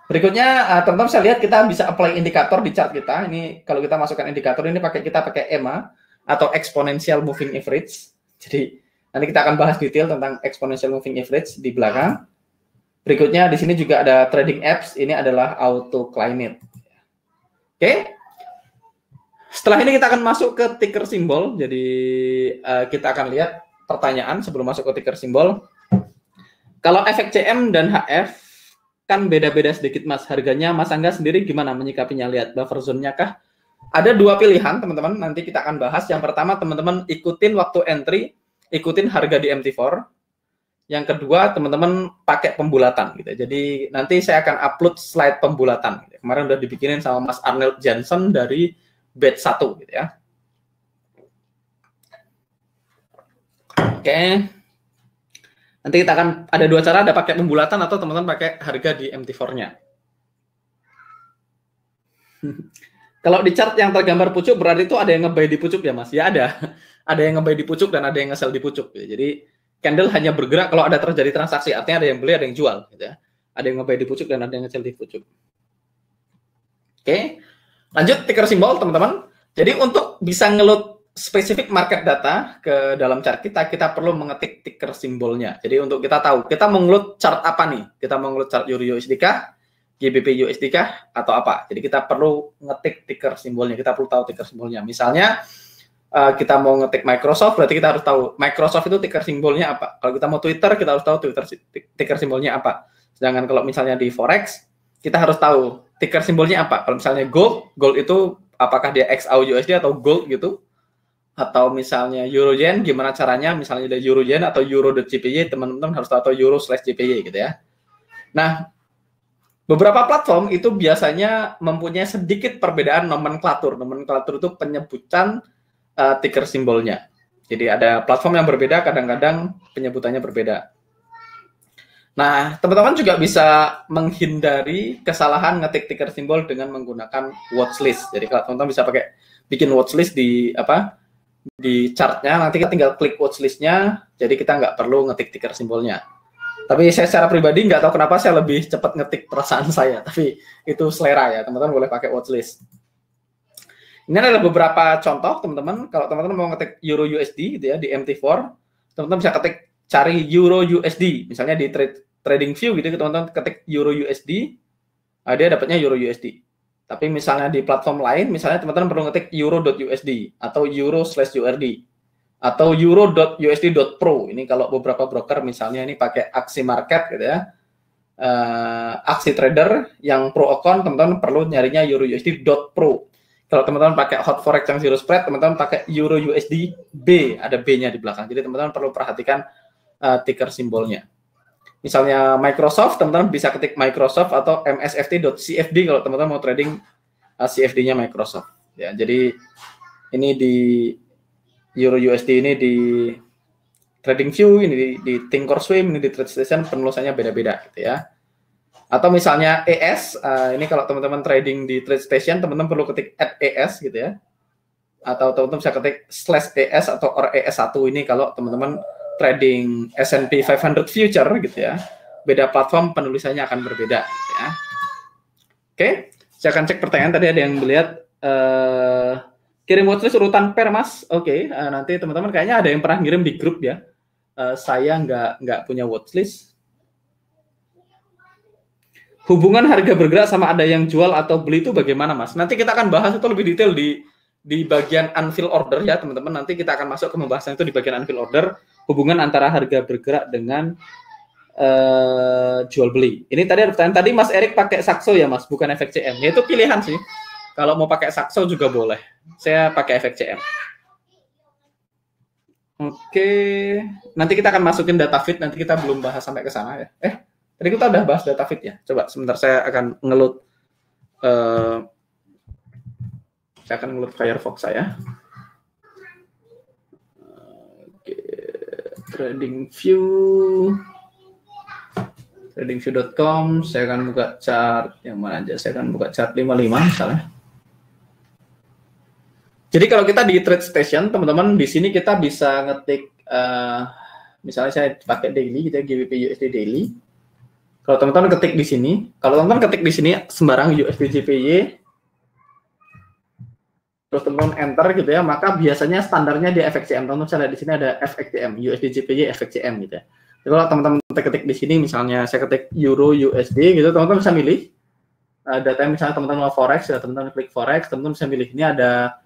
Berikutnya teman-teman saya lihat kita bisa apply indikator di chart kita. Ini kalau kita masukkan indikator ini kita pakai EMA atau exponential moving average. Jadi nanti kita akan bahas detail tentang exponential moving average di belakang. Berikutnya di sini juga ada trading apps. Ini adalah auto climate. Oke. Setelah ini kita akan masuk ke ticker simbol. Jadi kita akan lihat pertanyaan sebelum masuk ke ticker simbol. Kalau FXCM dan HF kan beda-beda sedikit, Mas. Harganya Mas Angga sendiri gimana menyikapinya? Lihat buffer zone-nya kah? Ada dua pilihan, teman-teman. Nanti kita akan bahas. Yang pertama, teman-teman ikutin waktu entry, ikutin harga di MT4. Yang kedua, teman-teman pakai pembulatan. Gitu. Jadi nanti saya akan upload slide pembulatan. Gitu. Kemarin udah dibikinin sama Mas Arnold Johnson dari batch 1. Gitu ya. Oke. Nanti kita akan ada dua cara, ada pakai pembulatan atau teman-teman pakai harga di MT4-nya. Kalau di chart yang tergambar pucuk berarti itu ada yang nge-buy di pucuk ya, Mas? Ya ada. Ada yang nge-buy di pucuk dan ada yang nge-sell di pucuk. Jadi candle hanya bergerak kalau ada terjadi transaksi. Artinya ada yang beli, ada yang jual. Gitu ya. Ada yang nge-buy di pucuk dan ada yang nge-sell di pucuk. Oke. Lanjut ticker simbol, teman-teman. Jadi untuk bisa ngeload spesifik market data ke dalam chart kita perlu mengetik ticker simbolnya. Jadi untuk kita tahu, kita mau ngeload chart apa nih? Kita mau ngeload chart Euro USD kah? GBP USD kah? Atau apa? Jadi kita perlu ngetik ticker simbolnya. Kita perlu tahu ticker simbolnya. Misalnya, kita mau ngetik Microsoft, berarti kita harus tahu Microsoft itu ticker simbolnya apa. Kalau kita mau Twitter, kita harus tahu Twitter ticker simbolnya apa. Sedangkan kalau misalnya di Forex, kita harus tahu ticker simbolnya apa. Kalau misalnya gold itu apakah dia XAU/USD atau gold gitu. Atau misalnya Euroyen, gimana caranya, misalnya ada Euroyen atau Euro.jpy, teman-teman harus tahu, atau Euro/jpy gitu ya. Nah, beberapa platform itu biasanya mempunyai sedikit perbedaan nomenklatur. Nomenklatur itu penyebutan ticker simbolnya. Jadi ada platform yang berbeda, kadang-kadang penyebutannya berbeda. Nah, teman-teman juga bisa menghindari kesalahan ngetik ticker simbol dengan menggunakan watchlist. Jadi kalau teman-teman bisa pakai bikin watchlist di chartnya, nanti kita tinggal klik watchlistnya, jadi kita nggak perlu ngetik ticker simbolnya. Tapi saya secara pribadi nggak tahu kenapa saya lebih cepat ngetik perasaan saya, tapi itu selera ya, teman-teman boleh pakai watchlist. Ini adalah beberapa contoh, teman-teman. Kalau teman-teman mau ngetik Euro USD gitu ya, di MT4, teman-teman bisa cari Euro USD, misalnya di Trading View gitu, teman-teman ketik Euro USD, dia dapatnya Euro USD. Tapi misalnya di platform lain, misalnya teman-teman perlu ngetik euro.usd atau euro/URD atau euro.usd.pro. Ini kalau beberapa broker misalnya ini pakai aksi market gitu ya, aksi trader yang pro account, teman-teman perlu nyarinya euro.usd.pro. Kalau teman-teman pakai hot forex yang zero spread, teman-teman pakai euro USD B, ada B-nya di belakang. Jadi teman-teman perlu perhatikan ticker simbolnya. Misalnya Microsoft, teman-teman bisa ketik Microsoft atau msft.cfd kalau teman-teman mau trading CFD-nya Microsoft. Ya, jadi ini di Euro USD ini di TradingView, ini di Thinkorswim, ini di TradeStation, penulisannya beda-beda gitu ya. Atau misalnya ES, ini kalau teman-teman trading di TradeStation, teman-teman perlu ketik @ES gitu ya. Atau teman-teman bisa ketik /ES atau ES1 ini kalau teman-teman trading S&P 500 future gitu ya. Beda platform penulisannya akan berbeda gitu ya. Oke, saya akan cek pertanyaan tadi ada yang melihat kirim watchlist urutan per Mas. Oke, nanti teman-teman kayaknya ada yang pernah ngirim di grup ya. Saya nggak punya watchlist. Hubungan harga bergerak sama ada yang jual atau beli itu bagaimana Mas? Nanti kita akan bahas itu lebih detail di bagian unfill order ya teman-teman. Nanti kita akan masuk ke pembahasan itu di bagian unfill order. Hubungan antara harga bergerak dengan jual beli. Ini tadi ada pertanyaan, tadi Mas Erik pakai Saxo ya Mas, bukan efek CM. Ya itu pilihan sih. Kalau mau pakai Saxo juga boleh. Saya pakai efek CM. Oke, nanti kita akan masukin data feed, nanti kita belum bahas sampai ke sana ya. Tadi kita udah bahas data feed ya. Coba sebentar saya akan ngeload Firefox saya. tradingview.com, saya akan buka chart yang mana aja, saya akan buka chart 55 misalnya. Jadi kalau kita di TradeStation, teman-teman di sini kita bisa ngetik, misalnya saya pakai daily gitu ya, GBP USD daily. Kalau teman-teman ketik di sini, sembarang USD JPY, terus teman-teman enter gitu ya, maka biasanya standarnya di FXCM. Teman-teman bisa lihat di sini ada FXCM, USD JPY FXCM gitu ya. Jadi kalau teman-teman ketik di sini, misalnya saya ketik Euro USD gitu, teman-teman bisa milih data, misalnya teman-teman mau forex ya, teman-teman klik forex, teman-teman bisa milih ini ada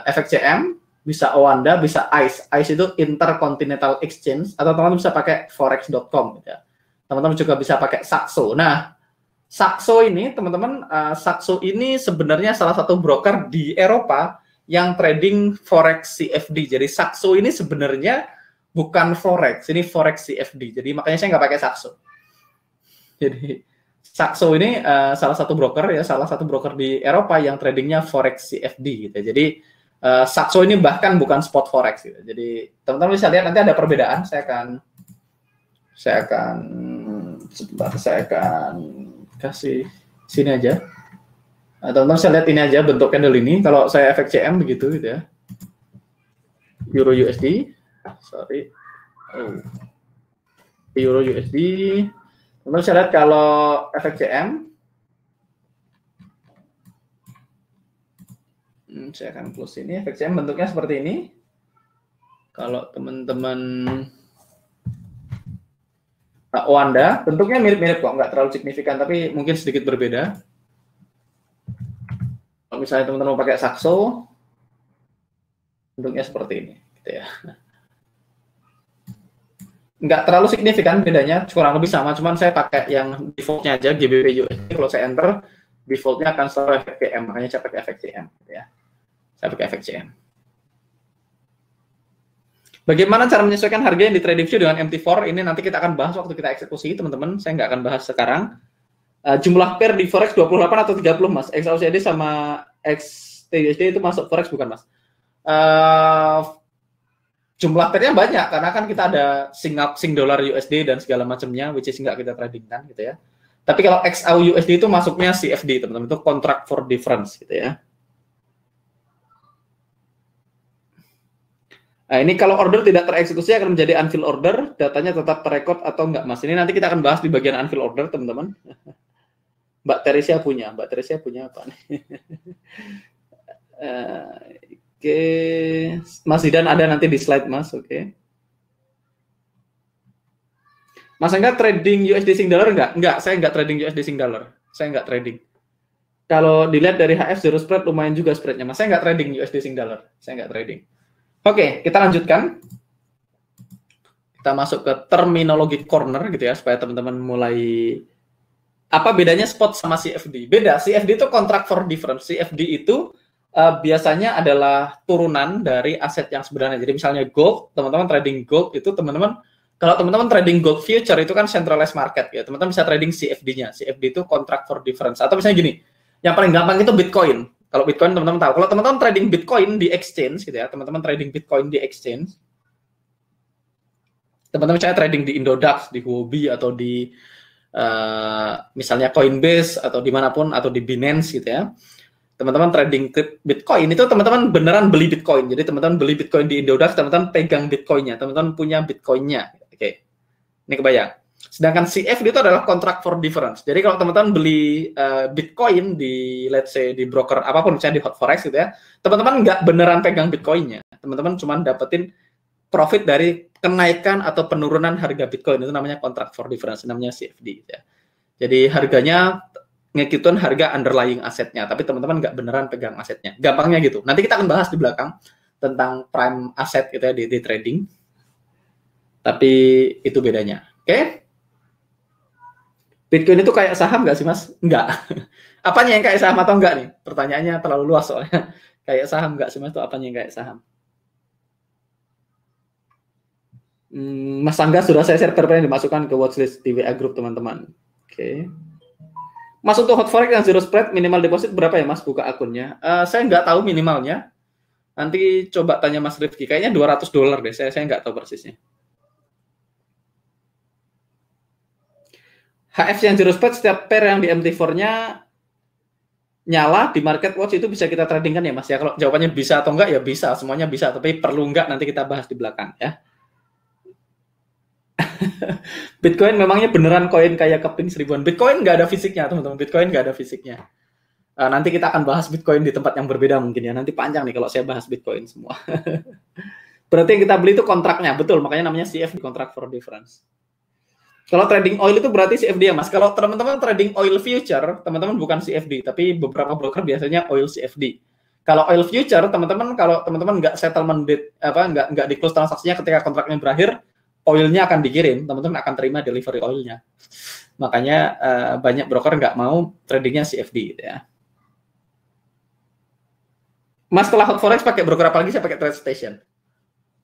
FXCM, bisa Oanda, bisa ICE. ICE itu Intercontinental Exchange, atau teman-teman bisa pakai forex.com gitu ya. Teman-teman juga bisa pakai Saxo. Nah, Saxo ini teman-teman, Saxo ini sebenarnya salah satu broker di Eropa yang trading forex CFD. Jadi Saxo ini sebenarnya bukan forex, ini forex CFD. Jadi makanya saya nggak pakai Saxo. Jadi Saxo ini salah satu broker ya, salah satu broker di Eropa yang tradingnya forex CFD gitu. Jadi Saxo ini bahkan bukan spot forex gitu. Jadi teman-teman bisa lihat nanti ada perbedaan. Saya akan kasih sini aja. Teman-teman bisa lihat ini aja bentuk candle ini. Kalau saya FXCM begitu gitu ya. Euro USD, Euro USD. Teman-teman bisa lihat kalau FXCM Saya akan close ini. FXCM bentuknya seperti ini. Kalau teman-teman Wanda, bentuknya mirip-mirip kok, nggak terlalu signifikan, tapi mungkin sedikit berbeda. Kalau misalnya teman-teman mau pakai Saxo, bentuknya seperti ini, gitu ya. Nggak terlalu signifikan bedanya, kurang lebih sama, cuman saya pakai yang defaultnya aja, GBP USD. Kalau saya enter, defaultnya akan selalu FXCM, makanya saya pakai FXCM, gitu ya. Saya pakai FXCM. Bagaimana cara menyesuaikan harga yang di trading view dengan MT4? Ini nanti kita akan bahas waktu kita eksekusi, teman-teman. Saya nggak akan bahas sekarang. Jumlah pair di Forex 28 atau 30, Mas. XAUCD sama XTUSD itu masuk Forex bukan, Mas? Jumlah pairnya banyak, karena kan kita ada Sing dollar USD dan segala macamnya, which is nggak kita tradingkan, gitu ya. Tapi kalau XAU USD itu masuknya CFD, teman-teman. Itu contract for difference, gitu ya. Nah, ini kalau order tidak tereksekusi akan menjadi unfilled order, datanya tetap terrekod atau enggak, Mas. Ini nanti kita akan bahas di bagian unfilled order, teman-teman. Mbak Teresia punya apa nih? Oke. Mas Zidan ada nanti di slide, Mas. Oke. Mas enggak trading USD Sing dollar enggak? Enggak, saya enggak trading USD Sing dollar. Saya enggak trading. Kalau dilihat dari HF zero spread lumayan juga spreadnya, Mas. Saya enggak trading USD Sing dollar. Saya enggak trading. Oke, kita lanjutkan. Kita masuk ke terminologi corner gitu ya, supaya teman-teman mulai. Apa bedanya spot sama CFD? Beda, CFD itu contract for difference. CFD itu biasanya adalah turunan dari aset yang sebenarnya. Jadi misalnya gold, teman-teman trading gold itu teman-teman, kalau teman-teman trading gold future itu kan centralized market ya, teman-teman bisa trading CFD-nya. CFD itu contract for difference. Atau misalnya gini, yang paling gampang itu Bitcoin. Kalau Bitcoin teman-teman tahu, kalau teman-teman trading Bitcoin di exchange gitu ya, teman-teman trading Bitcoin di exchange, teman-teman saya trading di Indodax, di Huobi atau di misalnya Coinbase atau dimanapun atau di Binance gitu ya, teman-teman trading Bitcoin itu teman-teman beneran beli Bitcoin. Jadi teman-teman beli Bitcoin di Indodax, teman-teman pegang Bitcoinnya, teman-teman punya Bitcoinnya. Oke, ini kebayang. Sedangkan CFD itu adalah contract for difference. Jadi kalau teman-teman beli Bitcoin di, let's say, di broker apapun, misalnya di Hot Forex gitu ya, teman-teman nggak beneran pegang Bitcoinnya. Teman-teman cuma dapetin profit dari kenaikan atau penurunan harga Bitcoin. Itu namanya contract for difference, namanya CFD. Ya. Jadi harganya ngikutin harga underlying asetnya, tapi teman-teman nggak beneran pegang asetnya. Gampangnya gitu. Nanti kita akan bahas di belakang tentang prime aset gitu ya di trading. Tapi itu bedanya. Oke? Bitcoin itu kayak saham nggak sih, Mas? Enggak. Apanya yang kayak saham atau enggak nih? Pertanyaannya terlalu luas soalnya. Kayak saham nggak sih, Mas? Itu apanya yang kayak saham? Mas Angga sudah saya share yang dimasukkan ke watchlist di WA Group, teman-teman. Oke. Mas, untuk Hot Forex yang zero spread, minimal deposit berapa ya, Mas, buka akunnya? Saya nggak tahu minimalnya. Nanti coba tanya Mas Rifki. Kayaknya $200 deh. Saya nggak tahu persisnya. HF yang zero spread, setiap pair yang di MT4-nya nyala di market watch itu bisa kita tradingkan ya, Mas ya. Kalau jawabannya bisa atau enggak ya bisa, semuanya bisa, tapi perlu enggak nanti kita bahas di belakang ya. Bitcoin memangnya beneran koin kayak keping seribuan? Bitcoin nggak ada fisiknya, teman-teman. Bitcoin nggak ada fisiknya. Nanti kita akan bahas Bitcoin di tempat yang berbeda mungkin ya. Nanti panjang nih kalau saya bahas Bitcoin semua. Berarti yang kita beli itu kontraknya, betul. Makanya namanya CFD, contract for difference. Kalau trading oil itu berarti CFD ya, Mas. Kalau teman-teman trading oil future, teman-teman bukan CFD, tapi beberapa broker biasanya oil CFD. Kalau oil future, teman-teman kalau teman-teman nggak settlement date, nggak di close transaksinya ketika kontraknya berakhir, oilnya akan dikirim, teman-teman akan terima delivery oilnya. Makanya banyak broker nggak mau tradingnya CFD gitu ya. Mas, setelah Hot Forex pakai broker apa lagi? Saya pakai TradeStation.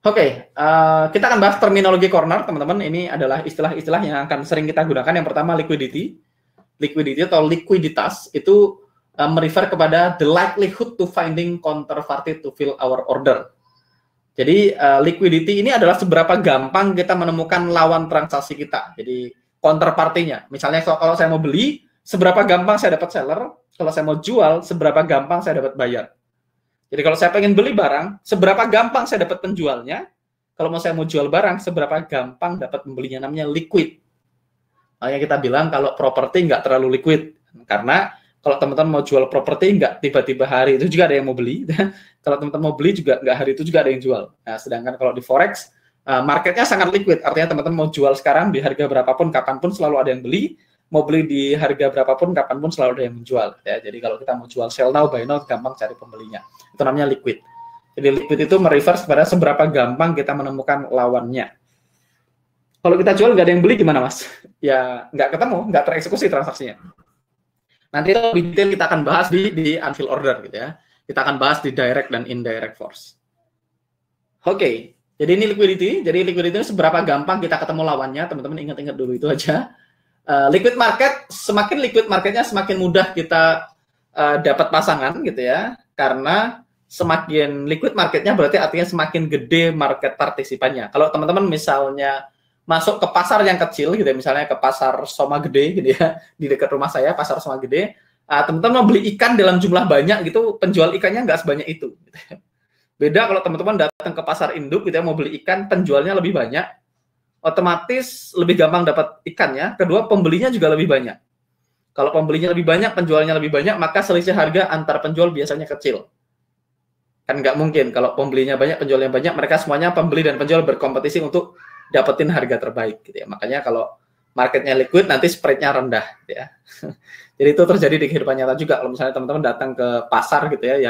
Oke, kita akan bahas terminologi corner, teman-teman. Ini adalah istilah-istilah yang akan sering kita gunakan. Yang pertama liquidity. Liquidity atau likuiditas itu merefer kepada the likelihood to finding counterparty to fill our order. Jadi liquidity ini adalah seberapa gampang kita menemukan lawan transaksi kita. Jadi counterparty-nya. Misalnya kalau saya mau beli, seberapa gampang saya dapat seller. Kalau saya mau jual, seberapa gampang saya dapat buyer. Jadi kalau saya pengen beli barang, seberapa gampang saya dapat penjualnya. Kalau saya mau jual barang, seberapa gampang dapat pembelinya, namanya liquid. Makanya kita bilang kalau properti nggak terlalu liquid. Karena Kalau teman-teman mau jual properti, nggak tiba-tiba hari itu juga ada yang mau beli. Kalau teman-teman mau beli juga nggak hari itu juga ada yang jual. Nah, sedangkan kalau di forex marketnya sangat liquid, artinya teman-teman mau jual sekarang di harga berapapun, kapanpun selalu ada yang beli. Mau beli di harga berapapun, kapanpun selalu ada yang menjual. Ya, jadi kalau kita mau jual sell now, buy now, gampang cari pembelinya. Itu namanya liquid. Jadi liquid itu mereverse pada seberapa gampang kita menemukan lawannya. Kalau kita jual nggak ada yang beli gimana mas? Ya nggak ketemu, nggak tereksekusi transaksinya. Nanti itu lebih detail kita akan bahas di unfill order gitu ya. Kita akan bahas di direct dan indirect force. Oke, jadi ini liquidity. Jadi liquidity itu seberapa gampang kita ketemu lawannya. Teman-teman ingat-ingat dulu itu aja. Liquid market, semakin liquid marketnya semakin mudah kita dapat pasangan gitu ya. Karena semakin liquid marketnya berarti artinya semakin gede market partisipannya. Kalau teman-teman misalnya masuk ke pasar yang kecil gitu ya, misalnya ke pasar Soma Gede gitu ya, di dekat rumah saya pasar Soma Gede, teman-teman mau beli ikan dalam jumlah banyak gitu, penjual ikannya nggak sebanyak itu. Gitu ya. Beda kalau teman-teman datang ke pasar induk gitu ya, mau beli ikan, penjualnya lebih banyak, otomatis lebih gampang dapat ikannya. Kedua, pembelinya juga lebih banyak. Kalau pembelinya lebih banyak, penjualnya lebih banyak, maka selisih harga antar penjual biasanya kecil. Kan nggak mungkin kalau pembelinya banyak, penjualnya banyak, mereka semuanya pembeli dan penjual berkompetisi untuk dapetin harga terbaik gitu ya. Makanya kalau marketnya liquid nanti spreadnya rendah gitu ya. Jadi itu terjadi di kehidupan nyata juga. Kalau misalnya teman-teman datang ke pasar gitu ya,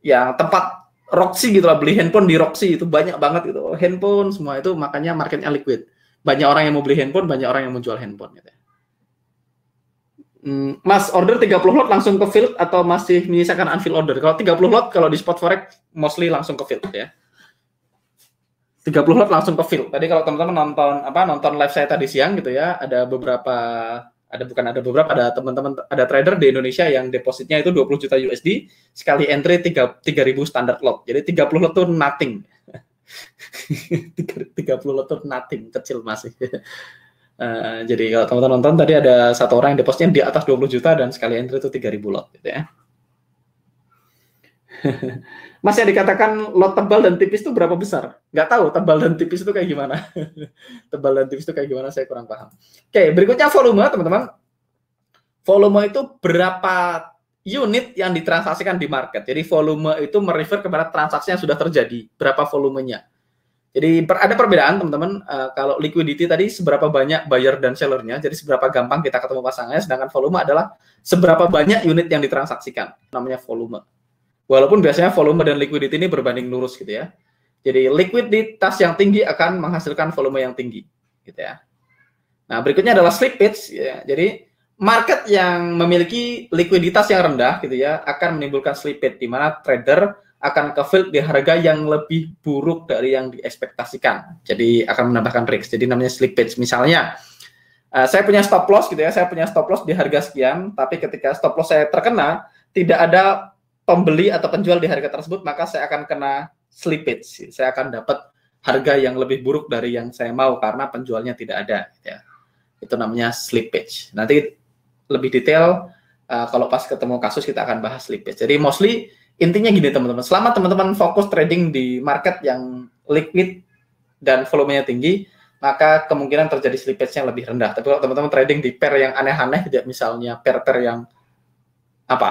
yang tempat Roxy gitu lah, beli handphone di Roxy itu banyak banget gitu, handphone semua itu, makanya marketnya liquid. Banyak orang yang mau beli handphone, banyak orang yang mau jual handphone gitu ya. Mas, order 30 lot langsung ke field atau masih menyisakan unfilled order? Kalau 30 lot, kalau di spot forex mostly langsung ke field ya. 30 lot langsung ke field. Tadi kalau teman-teman nonton live saya tadi siang gitu ya, ada teman-teman, ada trader di Indonesia yang depositnya itu 20 juta USD, sekali entry 3.000 standar lot. Jadi 30 lot itu nothing. 30 lot itu nothing, kecil masih. Jadi kalau teman-teman nonton tadi ada satu orang yang depositnya di atas 20 juta dan sekali entry itu 3.000 lot gitu ya. Mas, yang dikatakan lot tebal dan tipis itu berapa besar? Nggak tahu tebal dan tipis itu kayak gimana. Tebal dan tipis itu kayak gimana, saya kurang paham. Oke, berikutnya volume, teman-teman. Volume itu berapa unit yang ditransaksikan di market. Jadi volume itu merefer kepada transaksi yang sudah terjadi, berapa volumenya. Jadi ada perbedaan, teman-teman. Kalau liquidity tadi seberapa banyak buyer dan sellernya, jadi seberapa gampang kita ketemu pasangannya, sedangkan volume adalah seberapa banyak unit yang ditransaksikan, namanya volume. Walaupun biasanya volume dan liquidity ini berbanding lurus gitu ya. Jadi likuiditas yang tinggi akan menghasilkan volume yang tinggi gitu ya. Nah, berikutnya adalah slippage ya. Jadi market yang memiliki likuiditas yang rendah gitu ya akan menimbulkan slippage, di mana trader akan ke field di harga yang lebih buruk dari yang diekspektasikan. Jadi akan menambahkan risk. Jadi namanya slippage. Misalnya saya punya stop loss gitu ya. Saya punya stop loss di harga sekian, tapi ketika stop loss saya terkena, tidak ada pembeli atau penjual di harga tersebut, maka saya akan kena slippage. Saya akan dapat harga yang lebih buruk dari yang saya mau karena penjualnya tidak ada. Ya. Itu namanya slippage. Nanti lebih detail kalau pas ketemu kasus kita akan bahas slippage. Jadi mostly intinya gini teman-teman, selama teman-teman fokus trading di market yang liquid dan volumenya tinggi, maka kemungkinan terjadi slippage-nya lebih rendah. Tapi kalau teman-teman trading di pair yang aneh-aneh, misalnya pair-pair yang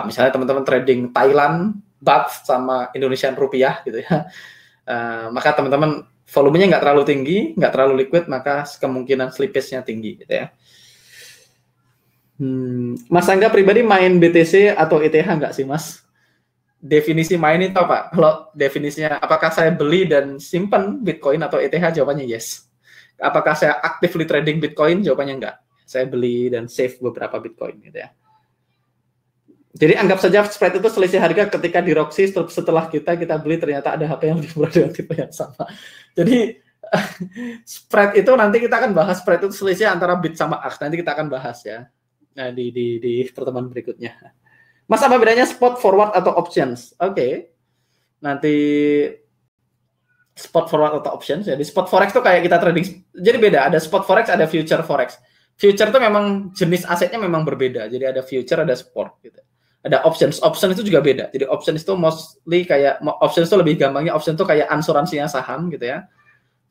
misalnya teman-teman trading Thailand, Baht sama Indonesian rupiah gitu ya, maka teman-teman volumenya nggak terlalu tinggi, nggak terlalu liquid, maka kemungkinan slippage-nya tinggi gitu ya. Mas Angga pribadi main BTC atau ETH nggak sih Mas? Definisi main itu apa? Kalau definisinya apakah saya beli dan simpan Bitcoin atau ETH, jawabannya yes. Apakah saya actively trading Bitcoin? Jawabannya enggak. Saya beli dan save beberapa Bitcoin gitu ya. Jadi anggap saja spread itu selisih harga ketika di Roxy, setelah kita beli ternyata ada HP yang lebih murah dengan tipe yang sama. Jadi spread itu nanti kita akan bahas, spread itu selisih antara Bit sama AX. Nanti kita akan bahas ya. Nah, di pertemuan berikutnya. Mas, apa bedanya spot forward atau options? Oke. Nanti spot forward atau options. Jadi spot forex itu kayak kita trading. Jadi beda, ada spot forex, ada future forex. Future itu memang jenis asetnya memang berbeda. Jadi ada future, ada spot gitu. Ada options. Option itu juga beda. Jadi options itu mostly kayak, options itu lebih gampangnya, option itu kayak asuransinya saham gitu ya.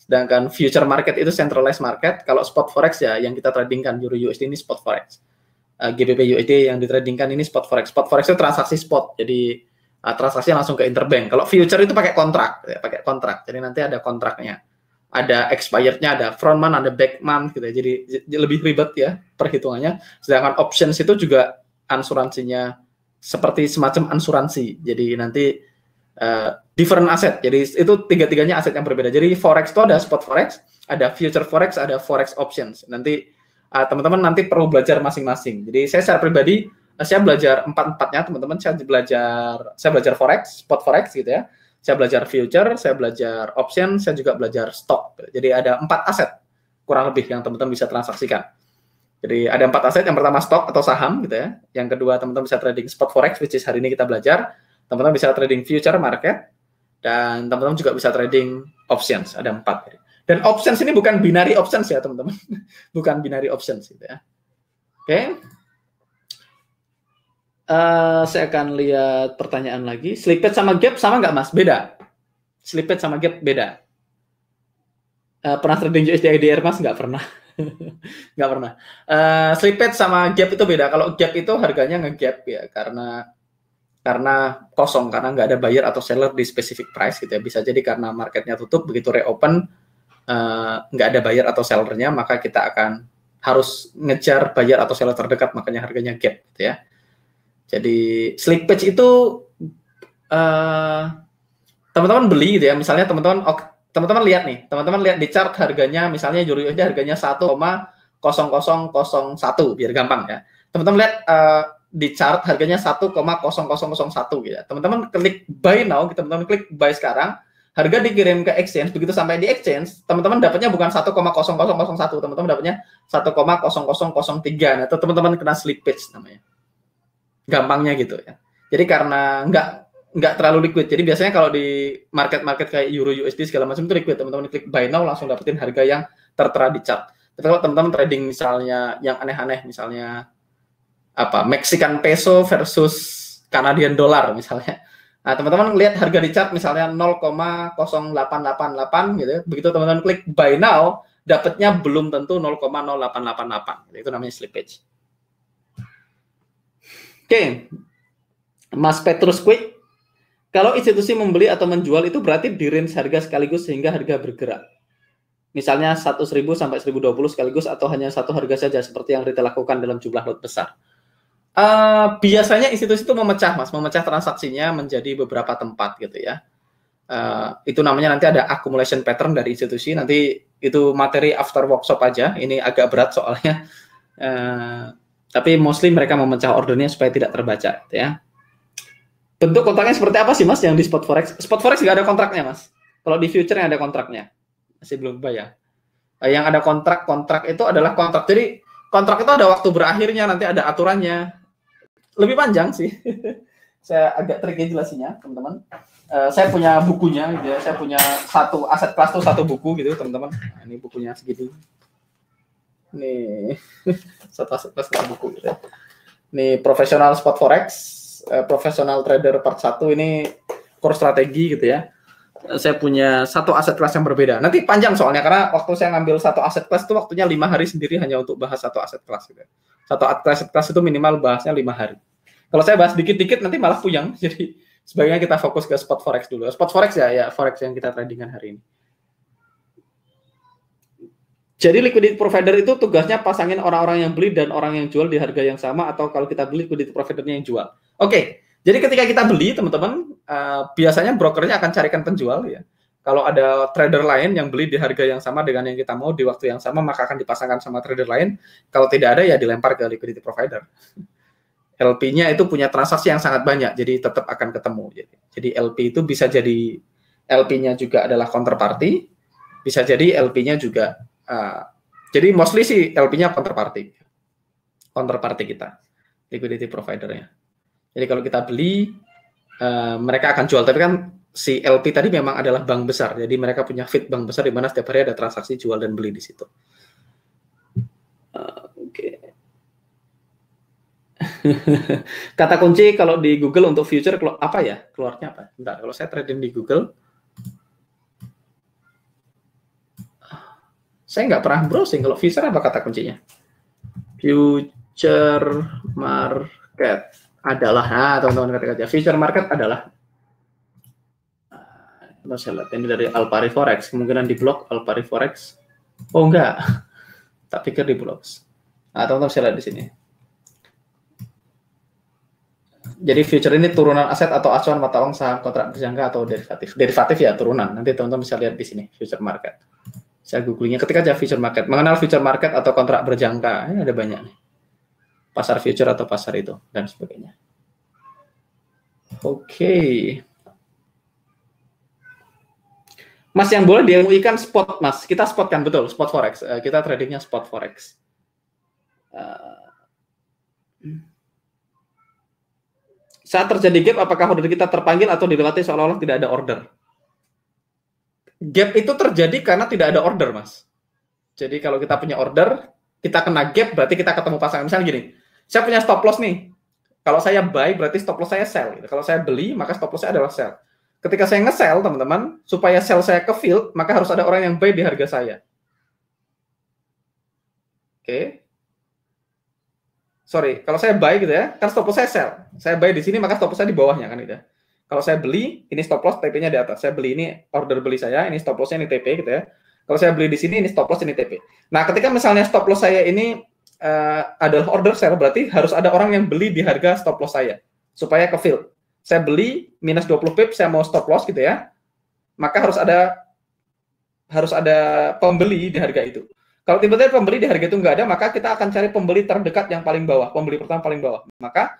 Sedangkan future market itu centralized market. Kalau spot forex ya yang kita tradingkan Euro USD ini spot forex. GBP USD yang ditradingkan ini spot forex. Spot forex itu transaksi spot, jadi transaksi langsung ke interbank. Kalau future itu pakai kontrak, ya, pakai kontrak. Jadi nanti ada kontraknya, ada expirednya, ada front month, ada back month, gitu ya. Jadi lebih ribet ya perhitungannya. Sedangkan options itu juga asuransinya seperti semacam asuransi. Jadi nanti different aset. Jadi itu tiga-tiganya aset yang berbeda. Jadi forex itu ada spot forex, ada future forex, ada forex options. Nanti teman-teman nanti perlu belajar masing-masing. Jadi saya secara pribadi saya belajar empat-empatnya, teman-teman. Saya belajar forex, spot forex gitu ya. Saya belajar future, saya belajar option, saya juga belajar stock. Jadi ada 4 aset kurang lebih yang teman-teman bisa transaksikan. Jadi ada 4 aset. Yang pertama stock atau saham gitu ya. Yang kedua teman-teman bisa trading spot forex, which is hari ini kita belajar. Teman-teman bisa trading future market, dan teman-teman juga bisa trading options. Ada 4. Dan options ini bukan binary options ya teman-teman, bukan binary options gitu ya. Oke. Saya akan lihat pertanyaan lagi. Slippage sama gap sama nggak mas? Beda. Slippage sama gap beda. Pernah trading USD IDR mas? Nggak pernah. Nggak pernah. Slippage sama gap itu beda. Kalau gap itu harganya nge-gap ya, karena kosong, karena nggak ada buyer atau seller di specific price gitu ya. Bisa jadi karena marketnya tutup, begitu reopen nggak ada buyer atau sellernya, maka kita akan harus ngejar buyer atau seller terdekat, makanya harganya gap gitu ya. Jadi slippage itu teman-teman beli gitu ya, misalnya teman-teman lihat nih, teman-teman lihat di chart harganya, misalnya Euro USD harganya 1,0001 biar gampang ya. Teman-teman lihat di chart harganya 1,0001 gitu ya. Teman-teman klik buy now, teman-teman klik buy sekarang, harga dikirim ke exchange, begitu sampai di exchange, teman-teman dapatnya bukan 1,0001, teman-teman dapatnya 1,0003. Nah, itu teman-teman kena slippage namanya. Gampangnya gitu ya. Jadi karena nggak terlalu liquid. Jadi biasanya kalau di market-market kayak Euro USD segala macam itu liquid, teman-teman klik buy now langsung dapetin harga yang tertera di chart. Tapi kalau teman-teman trading misalnya yang aneh-aneh, misalnya Mexican peso versus Canadian dollar misalnya. Nah, teman-teman lihat harga di chart misalnya 0,0888 gitu ya. Begitu teman-teman klik buy now, dapatnya belum tentu 0,0888. Itu namanya slippage. Oke. Mas Petrus Quick, kalau institusi membeli atau menjual itu berarti di range harga sekaligus sehingga harga bergerak. Misalnya 100.000 sampai 1.020 sekaligus, atau hanya satu harga saja seperti yang retail lakukan dalam jumlah lot besar. Biasanya institusi itu memecah transaksinya menjadi beberapa tempat gitu ya. Itu namanya nanti ada accumulation pattern dari institusi. Nanti itu materi after workshop aja. Ini agak berat soalnya. Tapi mostly mereka memecah ordernya supaya tidak terbaca gitu ya. Bentuk kontraknya seperti apa sih mas yang di spot forex? Spot forex nggak ada kontraknya mas. Kalau di future yang ada kontraknya. Masih belum bayar. Yang ada kontrak itu adalah kontrak. Jadi kontrak itu ada waktu berakhirnya, nanti ada aturannya. Lebih panjang sih. Saya agak tricky jelasinnya, teman-teman. Saya punya bukunya, gitu ya. Saya punya satu aset kelas tuh satu buku gitu, teman-teman. Nah, ini bukunya segini. Nih, satu aset kelas satu buku gitu ya. Ini profesional spot forex, profesional trader part 1 ini core strategi gitu ya. Saya punya satu aset kelas yang berbeda. Nanti panjang soalnya karena waktu saya ngambil satu aset kelas itu waktunya 5 hari sendiri hanya untuk bahas satu aset kelas gitu. Satu aset kelas itu minimal bahasnya 5 hari. Kalau saya bahas dikit-dikit nanti malah puyeng. Jadi sebaiknya kita fokus ke spot forex dulu. Spot forex ya forex yang kita tradingkan hari ini. Jadi liquidity provider itu tugasnya pasangin orang-orang yang beli dan orang yang jual di harga yang sama, atau kalau kita beli liquidity providernya yang jual. Oke. Jadi ketika kita beli, teman-teman, biasanya brokernya akan carikan penjual ya. Kalau ada trader lain yang beli di harga yang sama dengan yang kita mau di waktu yang sama, maka akan dipasangkan sama trader lain. Kalau tidak ada ya dilempar ke liquidity provider. LP-nya itu punya transaksi yang sangat banyak, jadi tetap akan ketemu. Jadi LP itu bisa jadi LP-nya juga adalah counterparty, bisa jadi LP-nya juga. Jadi mostly sih LP-nya counterparty kita, liquidity provider-nya. Jadi kalau kita beli, mereka akan jual. Tapi kan si LP tadi memang adalah bank besar. Jadi mereka punya feed bank besar di mana setiap hari ada transaksi jual dan beli di situ. Oke. Kata kunci kalau di Google untuk future apa ya? Keluarnya apa? Bentar, kalau saya trading di Google, saya nggak pernah browsing. Kalau future apa kata kuncinya? future market adalah, nah teman-teman ketik aja, future market adalah, saya lihat ini dari Alpari Forex, kemungkinan di blok Alpari Forex, oh enggak, tak pikir di blok. Nah teman-teman saya lihat di sini. Jadi future ini turunan aset atau acuan mata uang, saham, kontrak berjangka atau derivatif. Derivatif ya turunan. Nanti teman-teman bisa lihat di sini future market. Saya googlingnya ketika aja future market. Mengenal future market atau kontrak berjangka. Ini ada banyak nih. Pasar future atau pasar itu dan sebagainya. Oke. Mas yang boleh di kan spot, Mas. Kita spot kan, betul, spot forex. Kita tradingnya spot forex. Saat terjadi gap, apakah order kita terpanggil atau dilewati seolah-olah tidak ada order? Gap itu terjadi karena tidak ada order, Mas. Jadi kalau kita punya order, kita kena gap, berarti kita ketemu pasangan. Misalnya gini, saya punya stop loss nih. Kalau saya buy, berarti stop loss saya sell. Kalau saya beli, maka stop loss saya adalah sell. Ketika saya nge-sell, teman-teman, supaya sell saya ke field, maka harus ada orang yang buy di harga saya. Oke. Sorry, kalau saya buy gitu ya, kan stop loss saya sell. Saya buy di sini, maka stop loss saya di bawahnya kan gitu ya. Kalau saya beli, ini stop loss, TP-nya di atas. Saya beli ini order beli saya, ini stop loss-nya, ini TP gitu ya. Kalau saya beli di sini, ini stop loss, ini TP. Nah, ketika misalnya stop loss saya ini adalah order sell, berarti harus ada orang yang beli di harga stop loss saya supaya ke field. Saya beli minus 20 pip, saya mau stop loss gitu ya. Maka harus ada pembeli di harga itu. Kalau tiba-tiba pembeli di harga itu nggak ada, maka kita akan cari pembeli terdekat yang paling bawah, pembeli pertama paling bawah. Maka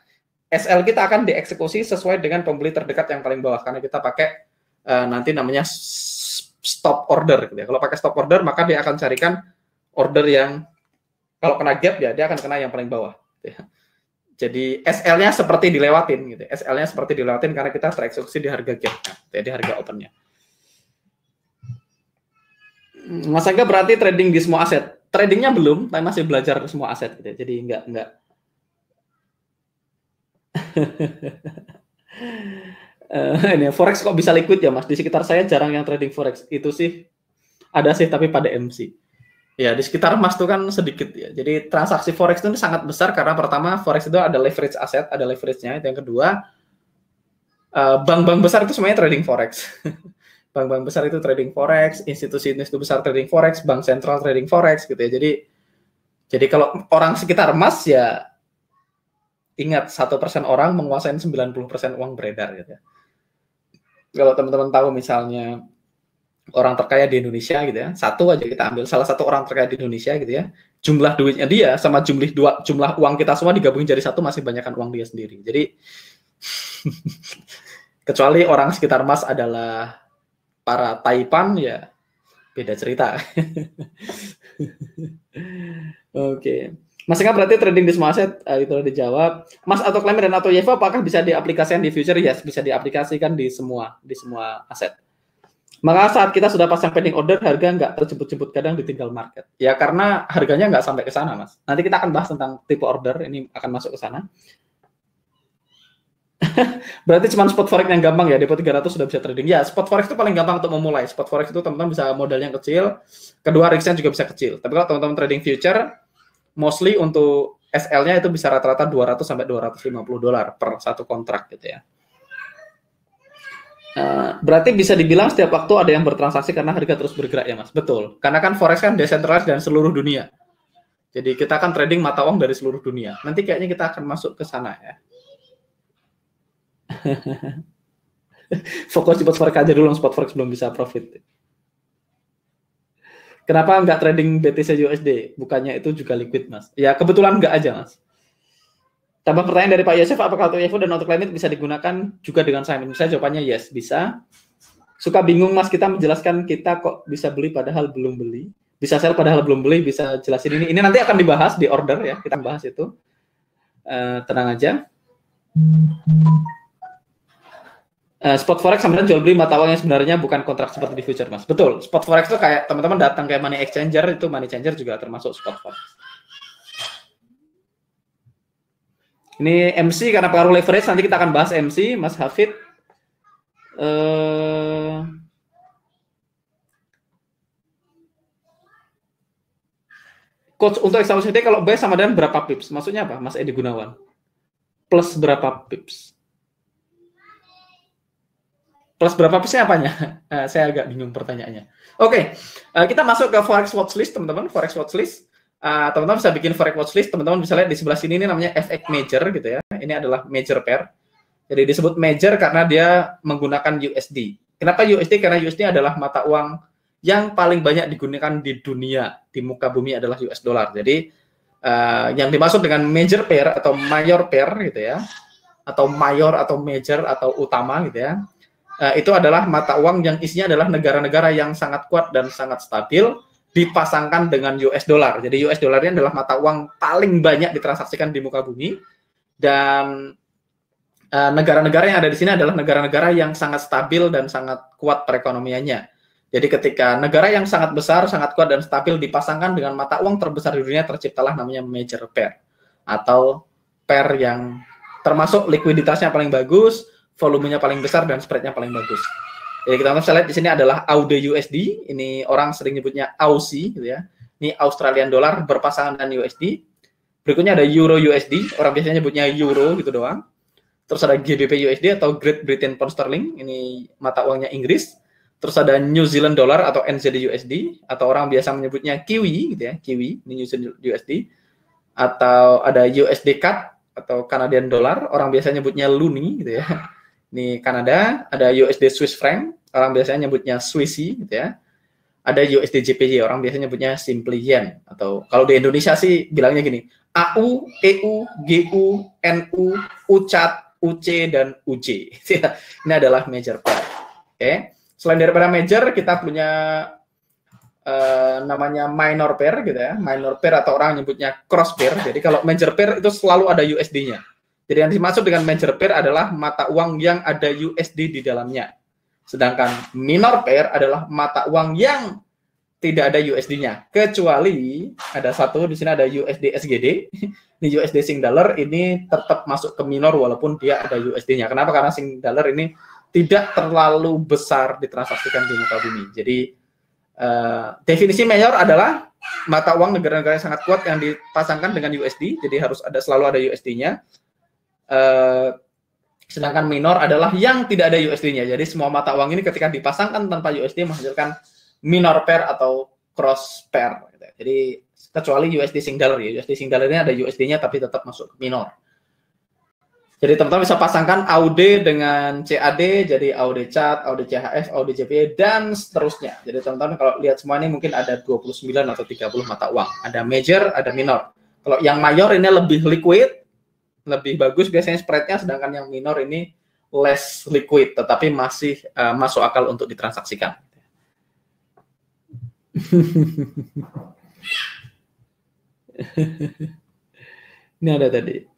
SL kita akan dieksekusi sesuai dengan pembeli terdekat yang paling bawah, karena kita pakai nanti namanya stop order. Gitu ya. Kalau pakai stop order, maka dia akan carikan order yang kalau kena gap ya dia akan kena yang paling bawah. Gitu ya. Jadi SL-nya seperti dilewatin, gitu. SL-nya seperti dilewatin karena kita tereksekusi di harga gap, gitu ya, di harga opennya. Mas Angga berarti trading di semua aset. Tradingnya belum, tapi masih belajar semua aset. Gitu ya. Jadi enggak. Ini forex kok bisa liquid ya Mas? Di sekitar saya jarang yang trading forex. Itu sih ada sih, tapi pada MC. Ya di sekitar Mas itu kan sedikit ya. Jadi transaksi forex itu sangat besar karena pertama forex itu ada leverage aset, ada leverage-nya. Yang kedua bank-bank besar itu semuanya trading forex. Bank-bank besar itu trading forex, institusi besar trading forex, bank sentral trading forex gitu ya. Jadi kalau orang sekitar Mas ya ingat 1% orang menguasai 90% uang beredar gitu ya. Kalau teman-teman tahu misalnya orang terkaya di Indonesia gitu ya, satu aja kita ambil salah satu orang terkaya di Indonesia gitu ya, jumlah duitnya dia sama jumlah uang kita semua digabungin jadi satu masih banyakkan uang dia sendiri. Jadi kecuali orang sekitar Mas adalah para Taipan ya beda cerita. Oke. Mas Eka berarti trading di semua aset itu udah dijawab. Mas atau Klemer dan atau Yeva apakah bisa diaplikasikan di future? Yes, bisa diaplikasikan di semua aset. Maka saat kita sudah pasang pending order, harga nggak terjemput-jemput, kadang ditinggal market. Ya karena harganya nggak sampai ke sana, Mas. Nanti kita akan bahas tentang tipe order, ini akan masuk ke sana. Berarti cuma spot forex yang gampang ya, depo 300 sudah bisa trading. Ya, spot forex itu paling gampang untuk memulai. Spot forex itu teman-teman bisa modalnya kecil, kedua risknya juga bisa kecil. Tapi kalau teman-teman trading future, mostly untuk SL-nya itu bisa rata-rata 200 sampai 250 dolar per satu kontrak gitu ya. Berarti bisa dibilang setiap waktu ada yang bertransaksi karena harga terus bergerak ya Mas? Betul, karena kan forex kan decentralized dan seluruh dunia. Jadi kita kan trading mata uang dari seluruh dunia. Nanti kayaknya kita akan masuk ke sana ya. Fokus di spot forex aja dulu, spot forex belum bisa profit. Kenapa nggak trading BTC USD? Bukannya itu juga liquid Mas? Ya kebetulan nggak aja Mas. Tambah pertanyaan dari Pak Yosef, apakah auto IFO dan auto climate bisa digunakan juga dengan Simon? Saya jawabannya yes, bisa. Suka bingung Mas kita menjelaskan kita kok bisa beli padahal belum beli. Bisa sell padahal belum beli, bisa jelasin ini. Ini nanti akan dibahas di order ya, kita bahas itu. Tenang aja. Spot forex sebenarnya jual beli mata uang yang sebenarnya bukan kontrak seperti di future Mas. Betul, spot forex itu kayak teman-teman datang kayak money exchanger, itu money changer juga termasuk spot forex. Ini MC karena pengaruh leverage, nanti kita akan bahas MC, Mas Hafid. Coach untuk XAUCD kalau buy sama dengan berapa pips? Maksudnya apa, Mas Edi Gunawan? Plus berapa pips? Plus berapa pipsnya apanya? Saya agak bingung pertanyaannya. Oke, kita masuk ke Forex Watchlist, teman-teman. Forex Watchlist. Teman-teman bisa bikin Forex Watchlist. Teman-teman bisa lihat di sebelah sini ini namanya FX Major gitu ya. Ini adalah major pair. Jadi disebut major karena dia menggunakan USD. Kenapa USD? Karena USD adalah mata uang yang paling banyak digunakan di dunia, di muka bumi adalah US dollar. Jadi yang dimaksud dengan major pair atau mayor pair gitu ya, atau mayor atau major atau utama gitu ya, itu adalah mata uang yang isinya adalah negara-negara yang sangat kuat dan sangat stabil dipasangkan dengan US dollar. Jadi US dollar ini adalah mata uang paling banyak ditransaksikan di muka bumi, dan negara-negara yang ada di sini adalah negara-negara yang sangat stabil dan sangat kuat perekonomiannya. Jadi ketika negara yang sangat besar, sangat kuat dan stabil dipasangkan dengan mata uang terbesar di dunia, terciptalah namanya major pair atau pair yang termasuk likuiditasnya paling bagus, volumenya paling besar dan spreadnya paling bagus. Jadi kita bisa lihat di sini adalah AUD USD, ini orang sering nyebutnya AUSI gitu ya. Ini Australian dollar berpasangan dengan USD. Berikutnya ada Euro USD, orang biasanya nyebutnya Euro gitu doang. Terus ada GBP USD atau Great Britain Pound Sterling, ini mata uangnya Inggris. Terus ada New Zealand Dollar atau NZD USD, atau orang biasa menyebutnya Kiwi gitu ya, Kiwi, ini New Zealand USD. Atau ada USD CAD atau Canadian Dollar, orang biasa nyebutnya Loonie gitu ya. Ini Kanada. Ada USD Swiss Franc, orang biasanya nyebutnya Swissy gitu ya. Ada USD JPY, orang biasanya nyebutnya Simply Yen, atau kalau di Indonesia sih bilangnya gini, AU, EU, GU, NU, UCAD, UC, dan UJ. Ini adalah major pair. Oke. Selain daripada major, kita punya namanya minor pair gitu ya. Minor pair atau orang nyebutnya cross pair. Jadi kalau major pair itu selalu ada USD-nya. Jadi yang dimaksud dengan major pair adalah mata uang yang ada USD di dalamnya. Sedangkan minor pair adalah mata uang yang tidak ada USD-nya. Kecuali ada satu di sini ada USD SGD. Ini USD Sing Dollar ini tetap masuk ke minor walaupun dia ada USD-nya. Kenapa? Karena Sing Dollar ini tidak terlalu besar ditransaksikan di muka bumi. Jadi definisi major adalah mata uang negara-negara yang sangat kuat yang dipasangkan dengan USD. Jadi harus selalu ada USD-nya. Sedangkan minor adalah yang tidak ada USD-nya. Jadi semua mata uang ini ketika dipasangkan tanpa USD menghasilkan minor pair atau cross pair. Jadi kecuali USD Sing Dollar ya. USD Sing Dollar ini ada USD-nya tapi tetap masuk ke minor. Jadi teman-teman bisa pasangkan AUD dengan CAD, jadi AUD CAD, AUD CHF, AUD JPY, dan seterusnya. Jadi teman-teman kalau lihat semua ini mungkin ada 29 atau 30 mata uang. Ada major, ada minor. Kalau yang mayor ini lebih liquid, lebih bagus biasanya spreadnya, sedangkan yang minor ini less liquid, tetapi masih masuk akal untuk ditransaksikan. Ini ada tadi.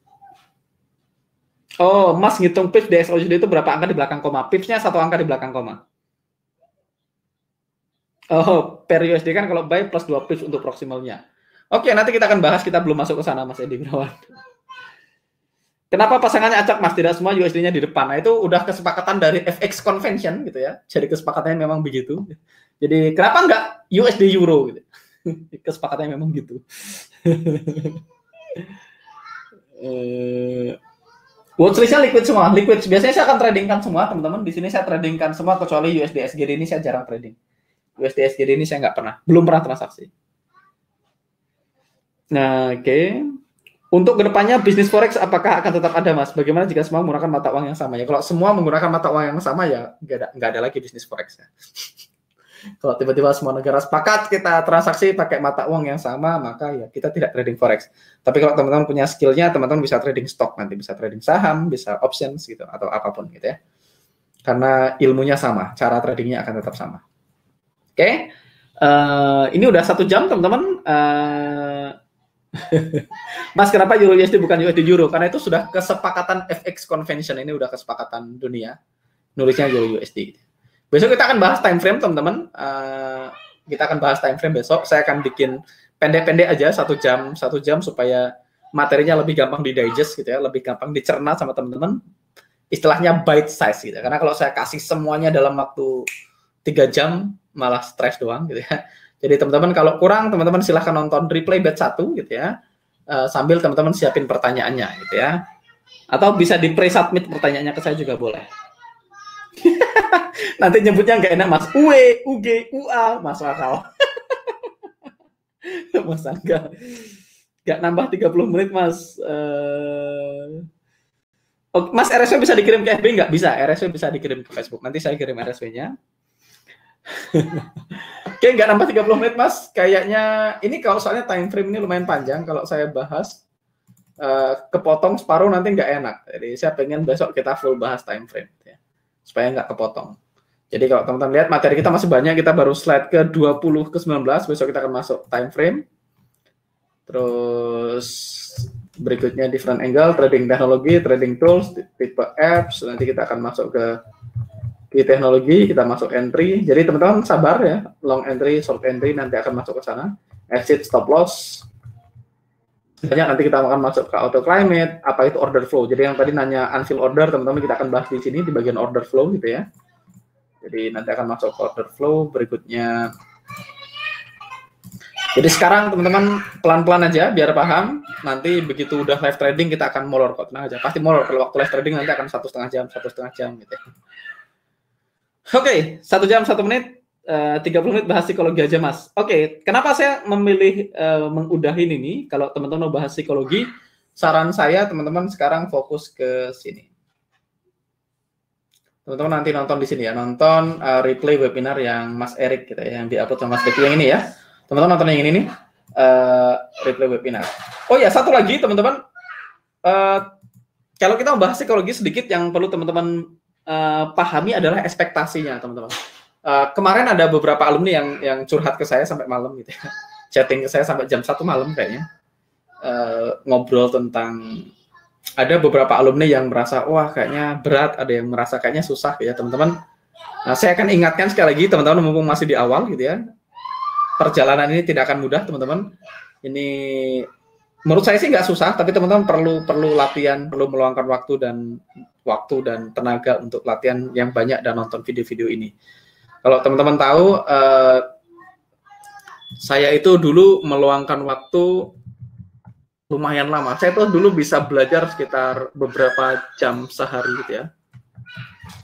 Oh, Mas ngitung pips di XAUCD itu berapa angka di belakang koma? Pipsnya satu angka di belakang koma. Oh, per USD kan kalau buy plus 2 pips untuk proximalnya. Oke, nanti kita akan bahas, kita belum masuk ke sana Mas Edi Gunawan. Kenapa pasangannya acak Mas? Tidak semua USD-nya di depan. Nah, itu udah kesepakatan dari FX Convention gitu ya. Jadi kesepakatannya memang begitu. Jadi kenapa enggak USD Euro gitu? Kesepakatannya memang gitu. Watchlist-nya liquid semua, liquid. Biasanya saya akan tradingkan semua, teman-teman. Di sini saya tradingkan semua kecuali USD SGD ini saya jarang trading. USD SGD ini saya nggak pernah, belum pernah transaksi. Nah, oke. Untuk kedepannya bisnis forex apakah akan tetap ada, Mas? Bagaimana jika semua menggunakan mata uang yang sama ya? Kalau semua menggunakan mata uang yang sama ya nggak ada lagi bisnis forex ya. Kalau tiba-tiba semua negara sepakat kita transaksi pakai mata uang yang sama, maka ya kita tidak trading forex. Tapi kalau teman-teman punya skillnya, teman-teman bisa trading stok, nanti bisa trading saham, bisa options gitu, atau apapun gitu ya. Karena ilmunya sama, cara tradingnya akan tetap sama. Oke, ini udah 1 jam teman-teman. Mas, kenapa Euro USD bukan USD Euro? Karena itu sudah kesepakatan FX Convention, ini udah kesepakatan dunia. Nulisnya Euro USD. Besok kita akan bahas time frame, teman-teman. Kita akan bahas time frame besok. Saya akan bikin pendek-pendek aja, 1 jam supaya materinya lebih gampang di-digest gitu ya, lebih gampang dicerna sama teman-teman. Istilahnya bite size gitu. Karena kalau saya kasih semuanya dalam waktu 3 jam malah stres doang gitu ya. Jadi teman-teman kalau kurang, teman-teman silahkan nonton replay batch 1 gitu ya, sambil teman-teman siapin pertanyaannya gitu ya. Atau bisa di pre-submit pertanyaannya ke saya juga boleh. Nanti nyebutnya nggak enak Mas, UE, UG, UA, Mas Akal. Mas Angga. Nggak nambah 30 menit Mas. Oh, Mas RSW bisa dikirim ke FB nggak? Bisa, RSW bisa dikirim ke Facebook. Nanti saya kirim RSW-nya. Oke, nggak nambah 30 menit Mas. Kayaknya ini kalau soalnya time frame ini lumayan panjang. Kalau saya bahas kepotong separuh nanti nggak enak. Jadi saya pengen besok kita full bahas time frame ya, supaya nggak kepotong. Jadi kalau teman-teman lihat materi kita masih banyak, kita baru slide ke 20 ke 19, besok kita akan masuk time frame. Terus berikutnya different angle, trading teknologi, trading tools, tipe apps, nanti kita akan masuk ke key teknologi, kita masuk entry. Jadi teman-teman sabar ya, long entry, short entry nanti akan masuk ke sana. Exit, stop loss. Misalnya nanti kita akan masuk ke auto climate, apa itu order flow. Jadi yang tadi nanya unfill order, teman-teman kita akan bahas di sini di bagian order flow gitu ya. Jadi nanti akan masuk ke order flow berikutnya. Jadi sekarang teman-teman pelan-pelan aja biar paham. Nanti begitu udah live trading kita akan molor kok, tenang aja. Pasti molor kalau waktu live trading nanti akan 1,5 jam, 1,5 jam gitu ya. Oke, 1 jam 1 menit, 30 menit bahas psikologi aja Mas. Oke, kenapa saya memilih mengudahin ini? Kalau teman-teman mau bahas psikologi, saran saya teman-teman sekarang fokus ke sini. Teman-teman nanti nonton di sini ya, nonton replay webinar yang Mas Erik gitu ya, yang diupload sama Mas Becky yang ini ya. Teman-teman nonton yang ini nih, replay webinar. Oh ya, satu lagi teman-teman, kalau kita membahas psikologi sedikit yang perlu teman-teman pahami adalah ekspektasinya teman-teman. Kemarin ada beberapa alumni yang curhat ke saya sampai malam gitu ya, chatting ke saya sampai jam 1 malam kayaknya, ngobrol tentang, ada beberapa alumni yang merasa wah kayaknya berat, ada yang merasa kayaknya susah ya teman-teman. Nah, saya akan ingatkan sekali lagi teman-teman mumpung masih di awal gitu ya. Perjalanan ini tidak akan mudah teman-teman. Ini menurut saya sih nggak susah, tapi teman-teman perlu latihan, perlu meluangkan waktu dan tenaga untuk latihan yang banyak dan nonton video-video ini. Kalau teman-teman tahu, saya itu dulu meluangkan waktu lumayan lama. Saya tuh dulu bisa belajar sekitar beberapa jam sehari gitu ya.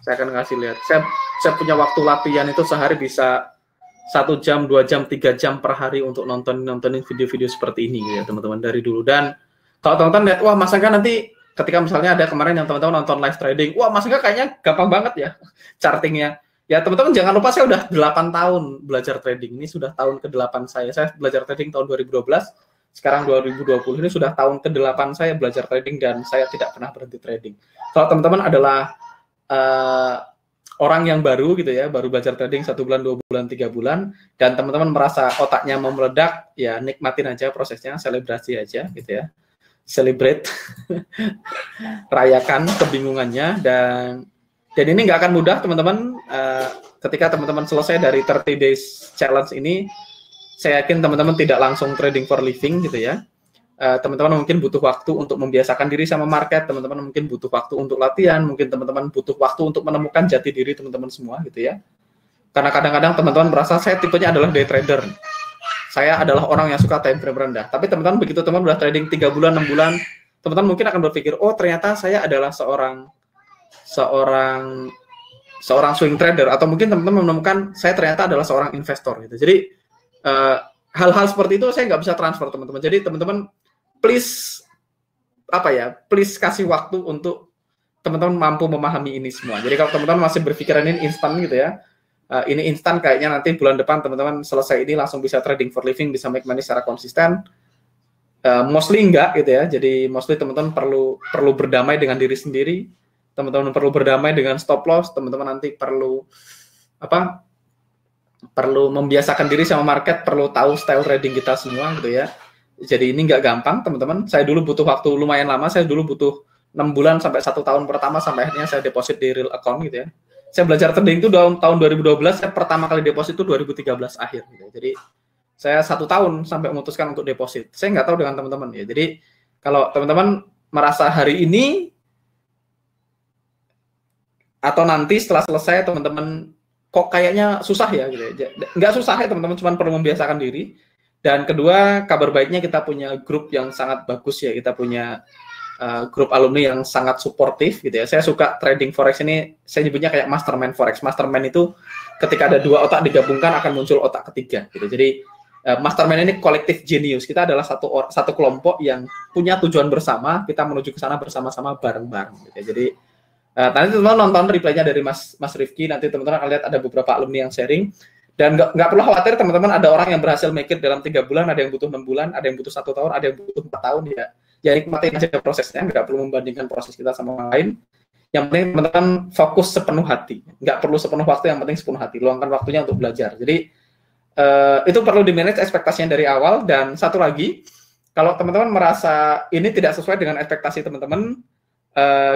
Saya akan ngasih lihat. Saya punya waktu latihan itu sehari bisa 1 jam, 2 jam, 3 jam per hari untuk nontonin video-video seperti ini gitu ya teman-teman dari dulu. Dan kalau teman-teman lihat, wah Mas Angga nanti ketika misalnya ada kemarin yang teman-teman nonton live trading, wah Mas Angga kayaknya gampang banget ya chartingnya. Ya teman-teman jangan lupa saya udah 8 tahun belajar trading. Ini sudah tahun ke-8 saya. Saya belajar trading tahun 2012, sekarang 2020 ini sudah tahun ke-8 saya belajar trading dan saya tidak pernah berhenti trading. Kalau teman-teman adalah orang yang baru gitu ya, baru belajar trading 1 bulan, 2 bulan, 3 bulan, dan teman-teman merasa otaknya mau meledak, ya nikmatin aja prosesnya, selebrasi aja gitu ya, celebrate, rayakan kebingungannya, dan ini nggak akan mudah teman-teman. Ketika teman-teman selesai dari 30 days challenge ini, saya yakin teman-teman tidak langsung trading for living gitu ya. Teman-teman mungkin butuh waktu untuk membiasakan diri sama market, teman-teman mungkin butuh waktu untuk latihan, mungkin teman-teman butuh waktu untuk menemukan jati diri teman-teman semua gitu ya. Karena kadang-kadang teman-teman merasa saya tipenya adalah day trader. Saya adalah orang yang suka time frame rendah. Tapi teman-teman begitu teman udah trading 3 bulan, 6 bulan, teman-teman mungkin akan berpikir, oh ternyata saya adalah seorang swing trader, atau mungkin teman-teman menemukan saya ternyata adalah seorang investor gitu. Jadi hal-hal seperti itu saya nggak bisa transfer teman-teman. Jadi teman-teman please kasih waktu untuk teman-teman mampu memahami ini semua. Jadi kalau teman-teman masih berpikiran ini instan gitu ya, ini instan kayaknya nanti bulan depan teman-teman selesai ini langsung bisa trading for living, bisa make money secara konsisten. Mostly enggak gitu ya. Jadi mostly teman-teman perlu berdamai dengan diri sendiri. Teman-teman perlu berdamai dengan stop loss. Teman-teman nanti perlu membiasakan diri sama market, perlu tahu style trading kita semua gitu ya. Jadi ini nggak gampang teman-teman. Saya dulu butuh waktu lumayan lama. Saya dulu butuh 6 bulan sampai 1 tahun pertama sampai akhirnya saya deposit di real account gitu ya. Saya belajar trading itu tahun 2012. Saya pertama kali deposit itu 2013 akhir. Gitu. Jadi saya 1 tahun sampai memutuskan untuk deposit. Saya nggak tahu dengan teman-teman ya. Jadi kalau teman-teman merasa hari ini atau nanti setelah selesai teman-teman kok kayaknya susah ya gitu ya. Nggak susah ya teman-teman, cuma perlu membiasakan diri. Dan kedua, kabar baiknya kita punya grup yang sangat bagus ya. Kita punya grup alumni yang sangat suportif gitu ya. Saya suka trading forex ini, saya nyebutnya kayak mastermind forex. Mastermind itu ketika ada dua otak digabungkan akan muncul otak ketiga gitu. Jadi mastermind ini kolektif genius. Kita adalah satu kelompok yang punya tujuan bersama, kita menuju ke sana bersama-sama bareng-bareng gitu ya. Jadi nanti teman-teman nonton replaynya dari Mas Rifki, nanti teman-teman akan lihat ada beberapa alumni yang sharing. Dan nggak perlu khawatir teman-teman, ada orang yang berhasil make it dalam 3 bulan, ada yang butuh 6 bulan, ada yang butuh 1 tahun, ada yang butuh 4 tahun ya. Ya nikmatin aja prosesnya, nggak perlu membandingkan proses kita sama orang lain. Yang penting teman-teman fokus sepenuh hati, nggak perlu sepenuh waktu, yang penting sepenuh hati, luangkan waktunya untuk belajar. Jadi itu perlu di-manage ekspektasinya dari awal. Dan satu lagi, kalau teman-teman merasa ini tidak sesuai dengan ekspektasi teman-teman,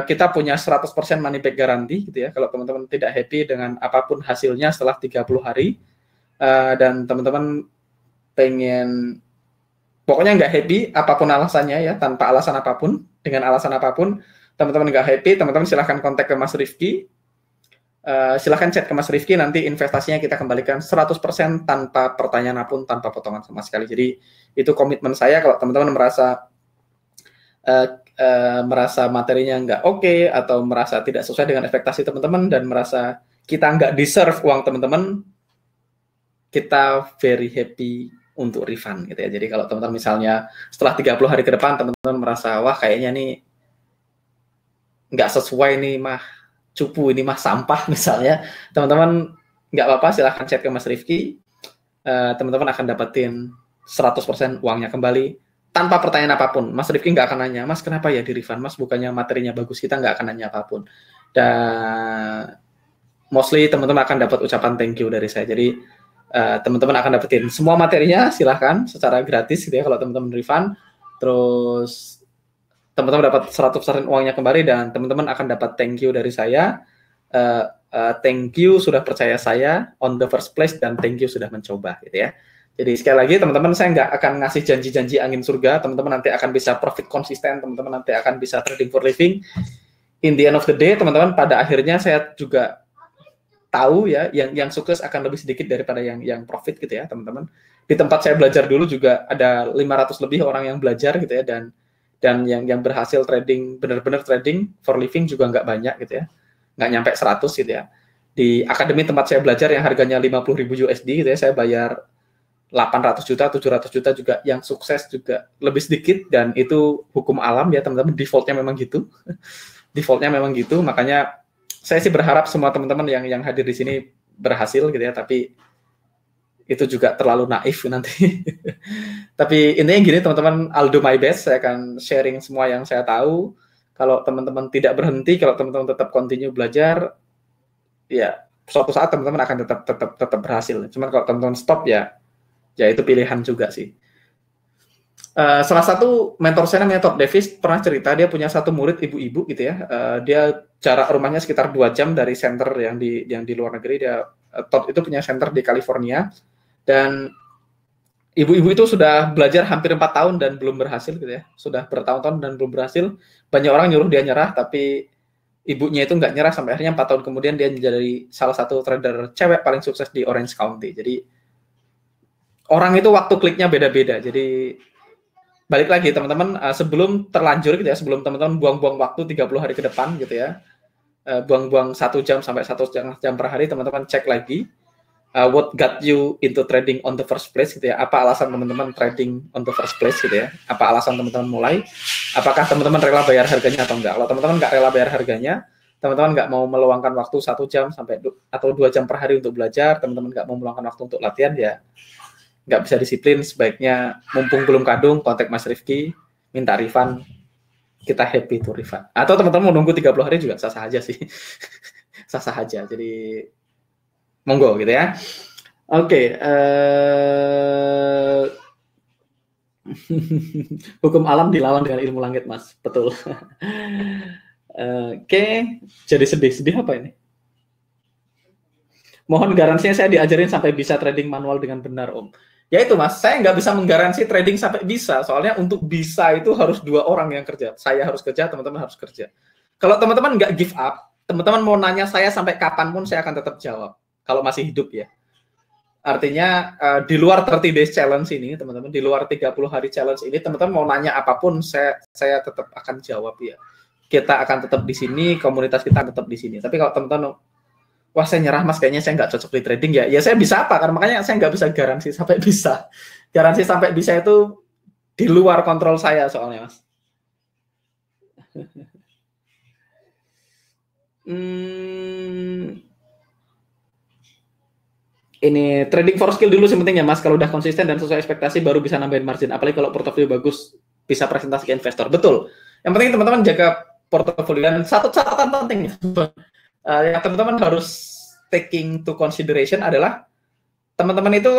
kita punya 100% money back guarantee gitu ya. Kalau teman-teman tidak happy dengan apapun hasilnya setelah 30 hari, dan teman-teman pengen pokoknya nggak happy apapun alasannya ya, tanpa alasan apapun, dengan alasan apapun, teman-teman nggak happy, teman-teman silahkan kontak ke Mas Rifki, silahkan chat ke Mas Rifki, nanti investasinya kita kembalikan 100% tanpa pertanyaan apapun, tanpa potongan sama sekali. Jadi itu komitmen saya. Kalau teman-teman merasa materinya nggak oke, atau merasa tidak sesuai dengan ekspektasi teman-teman, dan merasa kita nggak deserve uang teman-teman, kita very happy untuk refund gitu ya. Jadi kalau teman-teman misalnya setelah 30 hari ke depan teman-teman merasa wah kayaknya nih nggak sesuai nih mah, cupu ini mah sampah misalnya, teman-teman nggak apa-apa, silahkan chat ke Mas Rifki, teman-teman akan dapetin 100% uangnya kembali tanpa pertanyaan apapun. Mas Rifki nggak akan nanya, Mas kenapa ya di refund, Mas bukannya materinya bagus, kita nggak akan nanya apapun. Dan mostly teman-teman akan dapat ucapan thank you dari saya. Jadi teman-teman akan dapetin semua materinya, silahkan secara gratis gitu ya kalau teman-teman refund. Terus teman-teman dapat 100% uangnya kembali, dan teman-teman akan dapat thank you dari saya. Thank you sudah percaya saya on the first place, dan thank you sudah mencoba gitu ya. Jadi sekali lagi teman-teman, saya nggak akan ngasih janji-janji angin surga. Teman-teman nanti akan bisa profit konsisten, teman-teman nanti akan bisa trading for living. In the end of the day, teman-teman, pada akhirnya saya juga tahu ya, yang sukses akan lebih sedikit daripada yang profit gitu ya teman-teman. Di tempat saya belajar dulu juga ada 500 lebih orang yang belajar gitu ya, dan yang berhasil trading, benar-benar trading for living juga nggak banyak gitu ya, nggak nyampe 100 gitu ya. Di akademi tempat saya belajar yang harganya 50.000 USD gitu ya, saya bayar 800 juta, 700 juta juga, yang sukses juga lebih sedikit, dan itu hukum alam ya teman-teman, defaultnya memang gitu. Defaultnya memang gitu, makanya saya sih berharap semua teman-teman yang hadir di sini berhasil gitu ya, tapi itu juga terlalu naif nanti. Tapi intinya gini teman-teman, I'll do my best, saya akan sharing semua yang saya tahu. Kalau teman-teman tidak berhenti, kalau teman-teman tetap continue belajar, ya suatu saat teman-teman akan tetap berhasil. Cuman kalau teman-teman stop ya itu pilihan juga sih. Salah satu mentor saya namanya Todd Davis pernah cerita, dia punya satu murid ibu-ibu gitu ya. Dia jarak rumahnya sekitar 2 jam dari center yang di luar negeri. Todd itu punya center di California, dan ibu-ibu itu sudah belajar hampir 4 tahun dan belum berhasil gitu ya. Sudah bertahun-tahun dan belum berhasil. Banyak orang nyuruh dia nyerah, tapi ibunya itu nggak nyerah, sampai akhirnya 4 tahun kemudian dia menjadi salah satu trader cewek paling sukses di Orange County. Jadi orang itu waktu kliknya beda-beda. Jadi balik lagi teman-teman, sebelum terlanjur gitu ya, sebelum teman-teman buang-buang waktu 30 hari ke depan gitu ya, buang-buang 1 jam sampai 1,5 jam per hari, teman-teman cek lagi what got you into trading on the first place gitu ya. Apa alasan teman-teman trading on the first place gitu ya, apa alasan teman-teman mulai, apakah teman-teman rela bayar harganya atau enggak. Kalau teman-teman nggak rela bayar harganya, teman-teman nggak mau meluangkan waktu 1 jam sampai atau 2 jam per hari untuk belajar, teman-teman nggak mau meluangkan waktu untuk latihan, ya nggak bisa disiplin, sebaiknya mumpung belum kadung, kontak Mas Rifki, minta refund, kita happy to refund. Atau teman-teman mau nunggu 30 hari juga sah-sah aja sih. Sah-sah aja, jadi monggo gitu ya. Oke, hukum alam dilawan dengan ilmu langit, Mas. Betul. Oke, jadi sedih apa ini? Mohon garansinya saya diajarin sampai bisa trading manual dengan benar, Om. Ya itu Mas, saya nggak bisa menggaransi trading sampai bisa, soalnya untuk bisa itu harus 2 orang yang kerja. Saya harus kerja, teman-teman harus kerja. Kalau teman-teman nggak give up, teman-teman mau nanya saya sampai kapanpun saya akan tetap jawab. kalau masih hidup ya. Artinya di luar 30 days challenge ini, teman-teman, di luar 30 hari challenge ini, teman-teman mau nanya apapun, saya tetap akan jawab ya. Kita akan tetap di sini, komunitas kita tetap di sini. Tapi kalau teman-teman, wah saya nyerah mas, kayaknya saya nggak cocok di trading ya saya bisa apa? Karena makanya saya nggak bisa garansi sampai bisa. Garansi sampai bisa itu di luar kontrol saya soalnya mas. Ini trading for skill dulu sih pentingnya mas. Kalau udah konsisten dan sesuai ekspektasi baru bisa nambahin margin. Apalagi kalau portofolio bagus bisa presentasi ke investor. Betul. Yang penting teman-teman jaga portofolio. Dan satu catatan penting yang teman-teman harus taking to consideration adalah teman-teman itu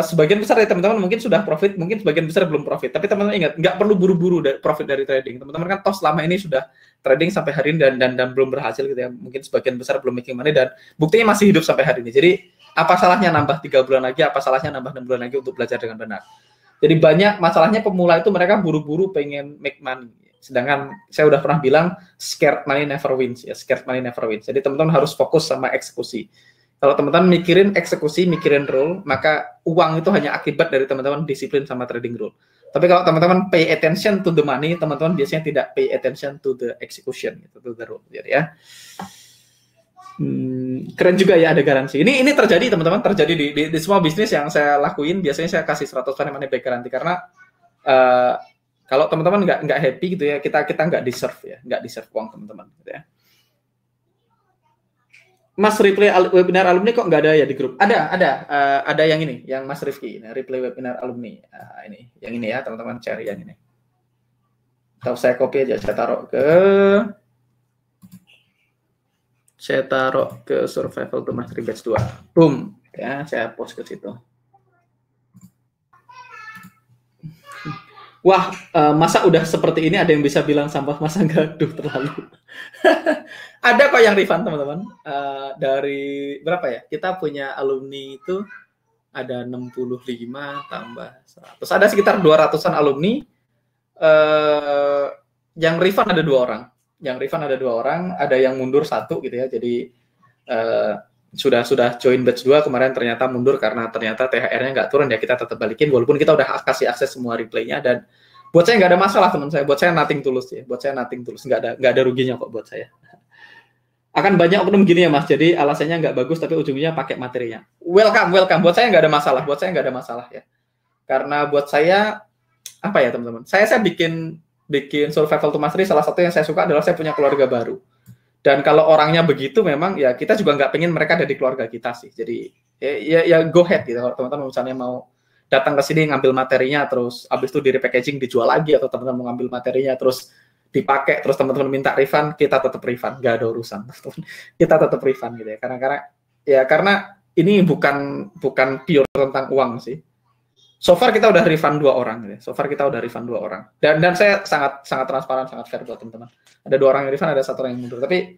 sebagian besar dari teman-teman mungkin sudah profit, mungkin sebagian besar belum profit. Tapi teman-teman ingat, nggak perlu buru-buru profit dari trading. Teman-teman kan toh selama ini sudah trading sampai hari ini dan belum berhasil gitu ya. Mungkin sebagian besar belum making money dan buktinya masih hidup sampai hari ini. Jadi apa salahnya nambah 3 bulan lagi, apa salahnya nambah 6 bulan lagi untuk belajar dengan benar. Jadi banyak masalahnya pemula itu mereka buru-buru pengen make money. Sedangkan saya udah pernah bilang scared money never wins ya, scared money never wins. Jadi teman-teman harus fokus sama eksekusi. Kalau teman-teman mikirin eksekusi, mikirin rule, maka uang itu hanya akibat dari teman-teman disiplin sama trading rule. Tapi kalau teman-teman pay attention to the money, teman-teman biasanya tidak pay attention to the execution, gitu, to the rule. Jadi ya, keren juga ya ada garansi. Ini terjadi teman-teman, terjadi di semua bisnis yang saya lakuin. Biasanya saya kasih 100% money back garansi karena kalau teman-teman nggak happy gitu ya, kita nggak deserve ya, nggak deserve uang teman-teman. Gitu ya. Mas replay webinar alumni kok nggak ada ya di grup? Ada yang ini, yang Mas Rifki, replay webinar alumni. Ini, yang ini ya teman-teman, cari yang ini. Atau saya copy aja, saya taruh ke survival to mastery batch 2. Boom, ya saya post ke situ. Wah, masa udah seperti ini ada yang bisa bilang sampah, masa enggak? Duh, terlalu. Ada kok yang refund, teman-teman. Dari berapa ya? Kita punya alumni itu ada 65 tambah 100. Ada sekitar 200-an alumni. Yang refund ada 2 orang. Ada yang mundur 1 gitu ya. Jadi sudah join batch 2 kemarin ternyata mundur karena ternyata THR-nya nggak turun ya, kita tetap balikin walaupun kita udah kasih akses semua replaynya. Dan buat saya nggak ada masalah teman saya, buat saya nothing tulus ya, nggak ada ruginya kok buat saya. Akan banyak oknum gini ya mas, jadi alasannya nggak bagus tapi ujungnya pakai materinya. Welcome, buat saya nggak ada masalah, ya. Karena buat saya apa ya teman-teman, saya bikin survival to mastery, salah satu yang saya suka adalah saya punya keluarga baru. Dan kalau orangnya begitu memang ya kita juga nggak pengen mereka ada di keluarga kita sih. Jadi ya go ahead gitu. Kalau teman-teman misalnya mau datang ke sini ngambil materinya terus habis itu di repackaging dijual lagi, atau teman-teman mau ngambil materinya terus dipakai terus teman-teman minta refund, kita tetap refund, nggak ada urusan. Kita tetap refund gitu ya. Karena ini bukan pure tentang uang sih. So far kita udah refund 2 orang gitu. Dan saya sangat transparan, sangat fair buat teman-teman. Ada 2 orang yang refund, ada 1 orang yang mundur. Tapi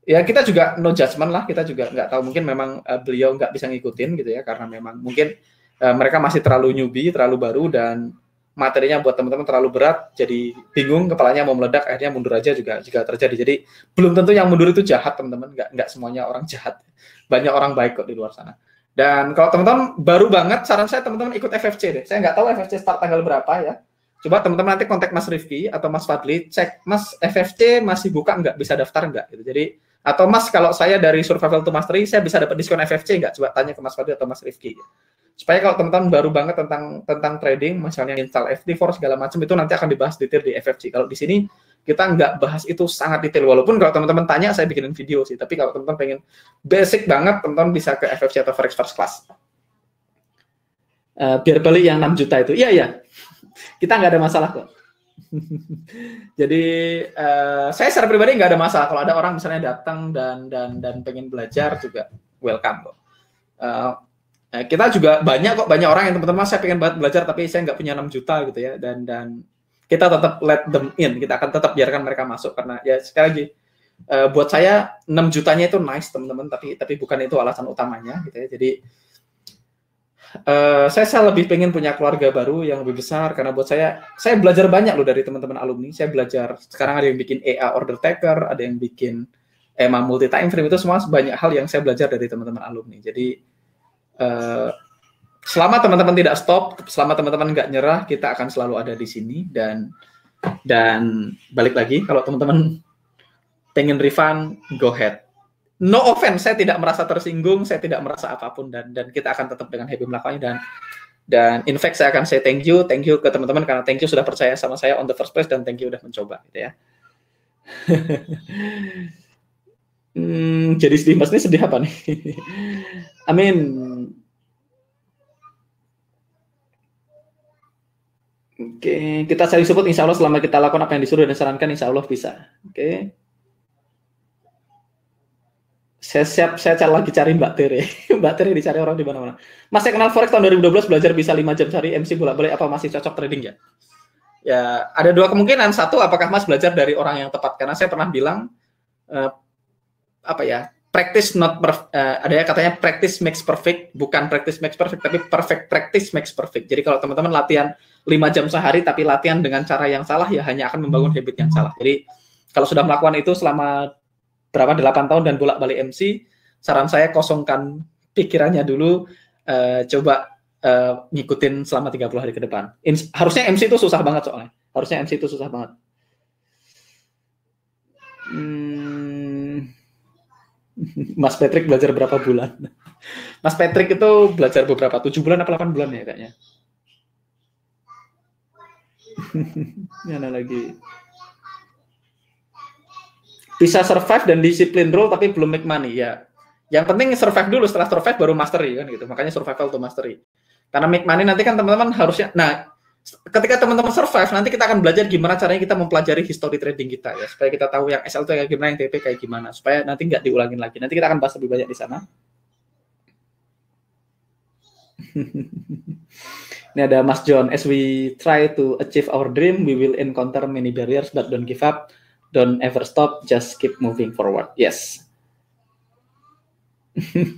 ya kita juga no judgment lah, kita juga nggak tahu, mungkin memang beliau nggak bisa ngikutin gitu ya, karena memang mungkin mereka masih terlalu newbie, terlalu baru, dan materinya buat teman-teman terlalu berat, jadi bingung, kepalanya mau meledak, akhirnya mundur aja juga terjadi. Jadi belum tentu yang mundur itu jahat teman-teman, nggak semuanya orang jahat, banyak orang baik kok di luar sana. Dan kalau teman-teman baru banget, saran saya teman-teman ikut FFC deh. Saya nggak tahu FFC start tanggal berapa ya. Coba teman-teman nanti kontak Mas Rifki atau Mas Fadli, cek Mas FFC masih buka nggak, bisa daftar nggak gitu. Jadi atau Mas, kalau saya dari Survival to Mastery saya bisa dapat diskon FFC nggak? Coba tanya ke Mas Fadli atau Mas Rifki. Supaya kalau teman-teman baru banget tentang trading, misalnya install FD4 segala macam, itu nanti akan dibahas detail di FFC. Kalau di sini kita nggak bahas itu sangat detail, walaupun kalau teman-teman tanya saya bikinin video sih, tapi kalau teman-teman pengen basic banget, teman-teman bisa ke FFC atau Forex First Class. Biar beli yang 6 juta itu, iya, kita nggak ada masalah kok. Jadi saya secara pribadi nggak ada masalah kalau ada orang misalnya datang dan pengen belajar juga welcome kok. Kita juga banyak orang yang teman-teman, saya pengen banget belajar tapi saya nggak punya 6 juta gitu ya, dan kita tetap let them in, kita akan tetap biarkan mereka masuk, karena ya sekali lagi buat saya 6 jutanya itu nice teman-teman, tapi bukan itu alasan utamanya gitu ya. Jadi saya lebih pengen punya keluarga baru yang lebih besar, karena buat saya belajar banyak loh dari teman-teman alumni. Saya belajar, sekarang ada yang bikin EA order taker, ada yang bikin EMA multi time frame, itu semua banyak hal yang saya belajar dari teman-teman alumni. Jadi selama teman-teman tidak stop, selama teman-teman nggak nyerah, kita akan selalu ada di sini. Dan balik lagi, kalau teman-teman pengen refund, go ahead. No offense, saya tidak merasa tersinggung, saya tidak merasa apapun, dan kita akan tetap dengan happy melakukannya. Dan in fact saya akan say thank you ke teman-teman, karena thank you sudah percaya sama saya on the first place, dan thank you udah mencoba gitu ya. Jadi sedih, Mas, ini sedih apa nih? Amin. Oke, kita saling support, insya Allah selama kita lakukan apa yang disuruh dan sarankan, insya Allah bisa. Oke. Saya lagi cari Mbak Tere. Mbak Tere dicari orang di mana-mana. Mas, saya kenal Forex tahun 2012, belajar bisa 5 jam sehari, MC bolak-balik, apa masih cocok trading ya? Ya, ada dua kemungkinan. Satu, apakah Mas belajar dari orang yang tepat? Karena saya pernah bilang, practice not ada ya katanya practice makes perfect, bukan practice makes perfect, tapi perfect practice makes perfect. Jadi kalau teman-teman latihan 5 jam sehari, tapi latihan dengan cara yang salah, ya hanya akan membangun habit yang salah. Jadi kalau sudah melakukan itu selama 8 tahun dan bolak-balik MC, saran saya kosongkan pikirannya dulu, coba ngikutin selama 30 hari ke depan. Harusnya MC itu susah banget soalnya. Harusnya MC itu susah banget. Mas Patrick belajar berapa bulan? Mas Patrick itu belajar beberapa, 7 bulan atau 8 bulan ya kayaknya. Mana lagi? Bisa survive dan disiplin rule tapi belum make money ya. Yang penting survive dulu, setelah survive baru mastery kan gitu. Makanya survival to mastery. Karena make money nanti kan teman-teman harusnya, nah ketika teman-teman survive nanti kita akan belajar gimana caranya kita mempelajari history trading kita ya, supaya kita tahu yang SL itu kayak gimana, yang TP kayak gimana, supaya nanti nggak diulangin lagi. Nanti kita akan bahas lebih banyak di sana. Ini ada Mas John, as we try to achieve our dream, we will encounter many barriers, but don't give up, don't ever stop, just keep moving forward. Yes.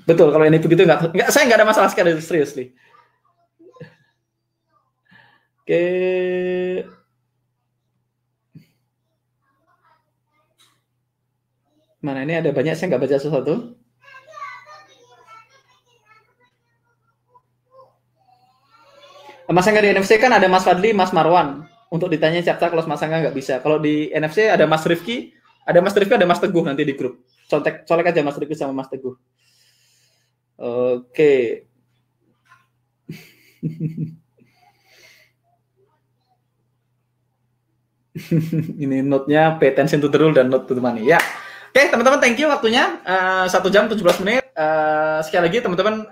Betul, kalau ini begitu saya nggak ada masalah sekali, serius nih. Oke. Mana ini ada banyak, saya nggak baca sesuatu. Mas Angga di NFC kan ada Mas Fadli, Mas Marwan. Untuk ditanya siapa kalau Mas Angga nggak bisa. Kalau di NFC ada Mas Rifki, ada Mas Teguh nanti di grup. Colek aja Mas Rifki sama Mas Teguh. Oke. Ini note-nya pay attention to the rule dan not to the money. Ya. Oke, teman-teman, thank you waktunya. 1 jam 17 menit. Sekali lagi teman-teman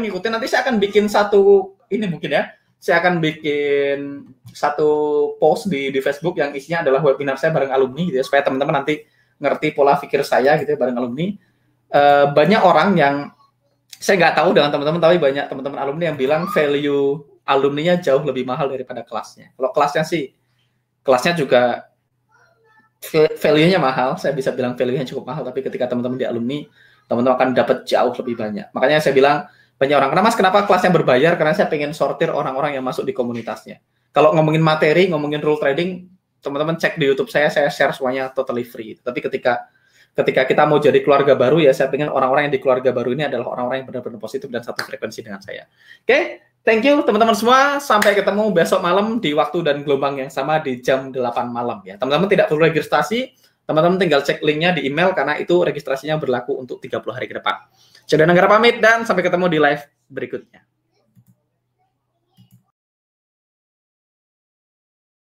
ngikutin, nanti saya akan bikin satu ini mungkin ya. Saya akan bikin satu post di Facebook yang isinya adalah webinar saya bareng alumni gitu ya, supaya teman-teman nanti ngerti pola pikir saya gitu ya bareng alumni. Banyak orang yang saya nggak tahu dengan teman-teman, tapi banyak teman-teman alumni yang bilang value alumninya jauh lebih mahal daripada kelasnya. Kalau kelasnya juga value-nya mahal, saya bisa bilang value-nya cukup mahal, tapi ketika teman-teman di alumni, teman-teman akan dapat jauh lebih banyak. Makanya saya bilang, banyak orang, kenapa kelasnya berbayar? Karena saya pengen sortir orang-orang yang masuk di komunitasnya. Kalau ngomongin materi, ngomongin rule trading, teman-teman cek di YouTube saya share semuanya totally free. Tapi ketika kita mau jadi keluarga baru, ya saya pengen orang-orang yang di keluarga baru ini adalah orang-orang yang benar-benar positif dan satu frekuensi dengan saya. Oke? Thank you teman-teman semua, sampai ketemu besok malam di waktu dan gelombang yang sama di jam 8 malam ya. Teman-teman tidak perlu registrasi, teman-teman tinggal cek linknya di email karena itu registrasinya berlaku untuk 30 hari ke depan. Saya Dananggara pamit dan sampai ketemu di live berikutnya.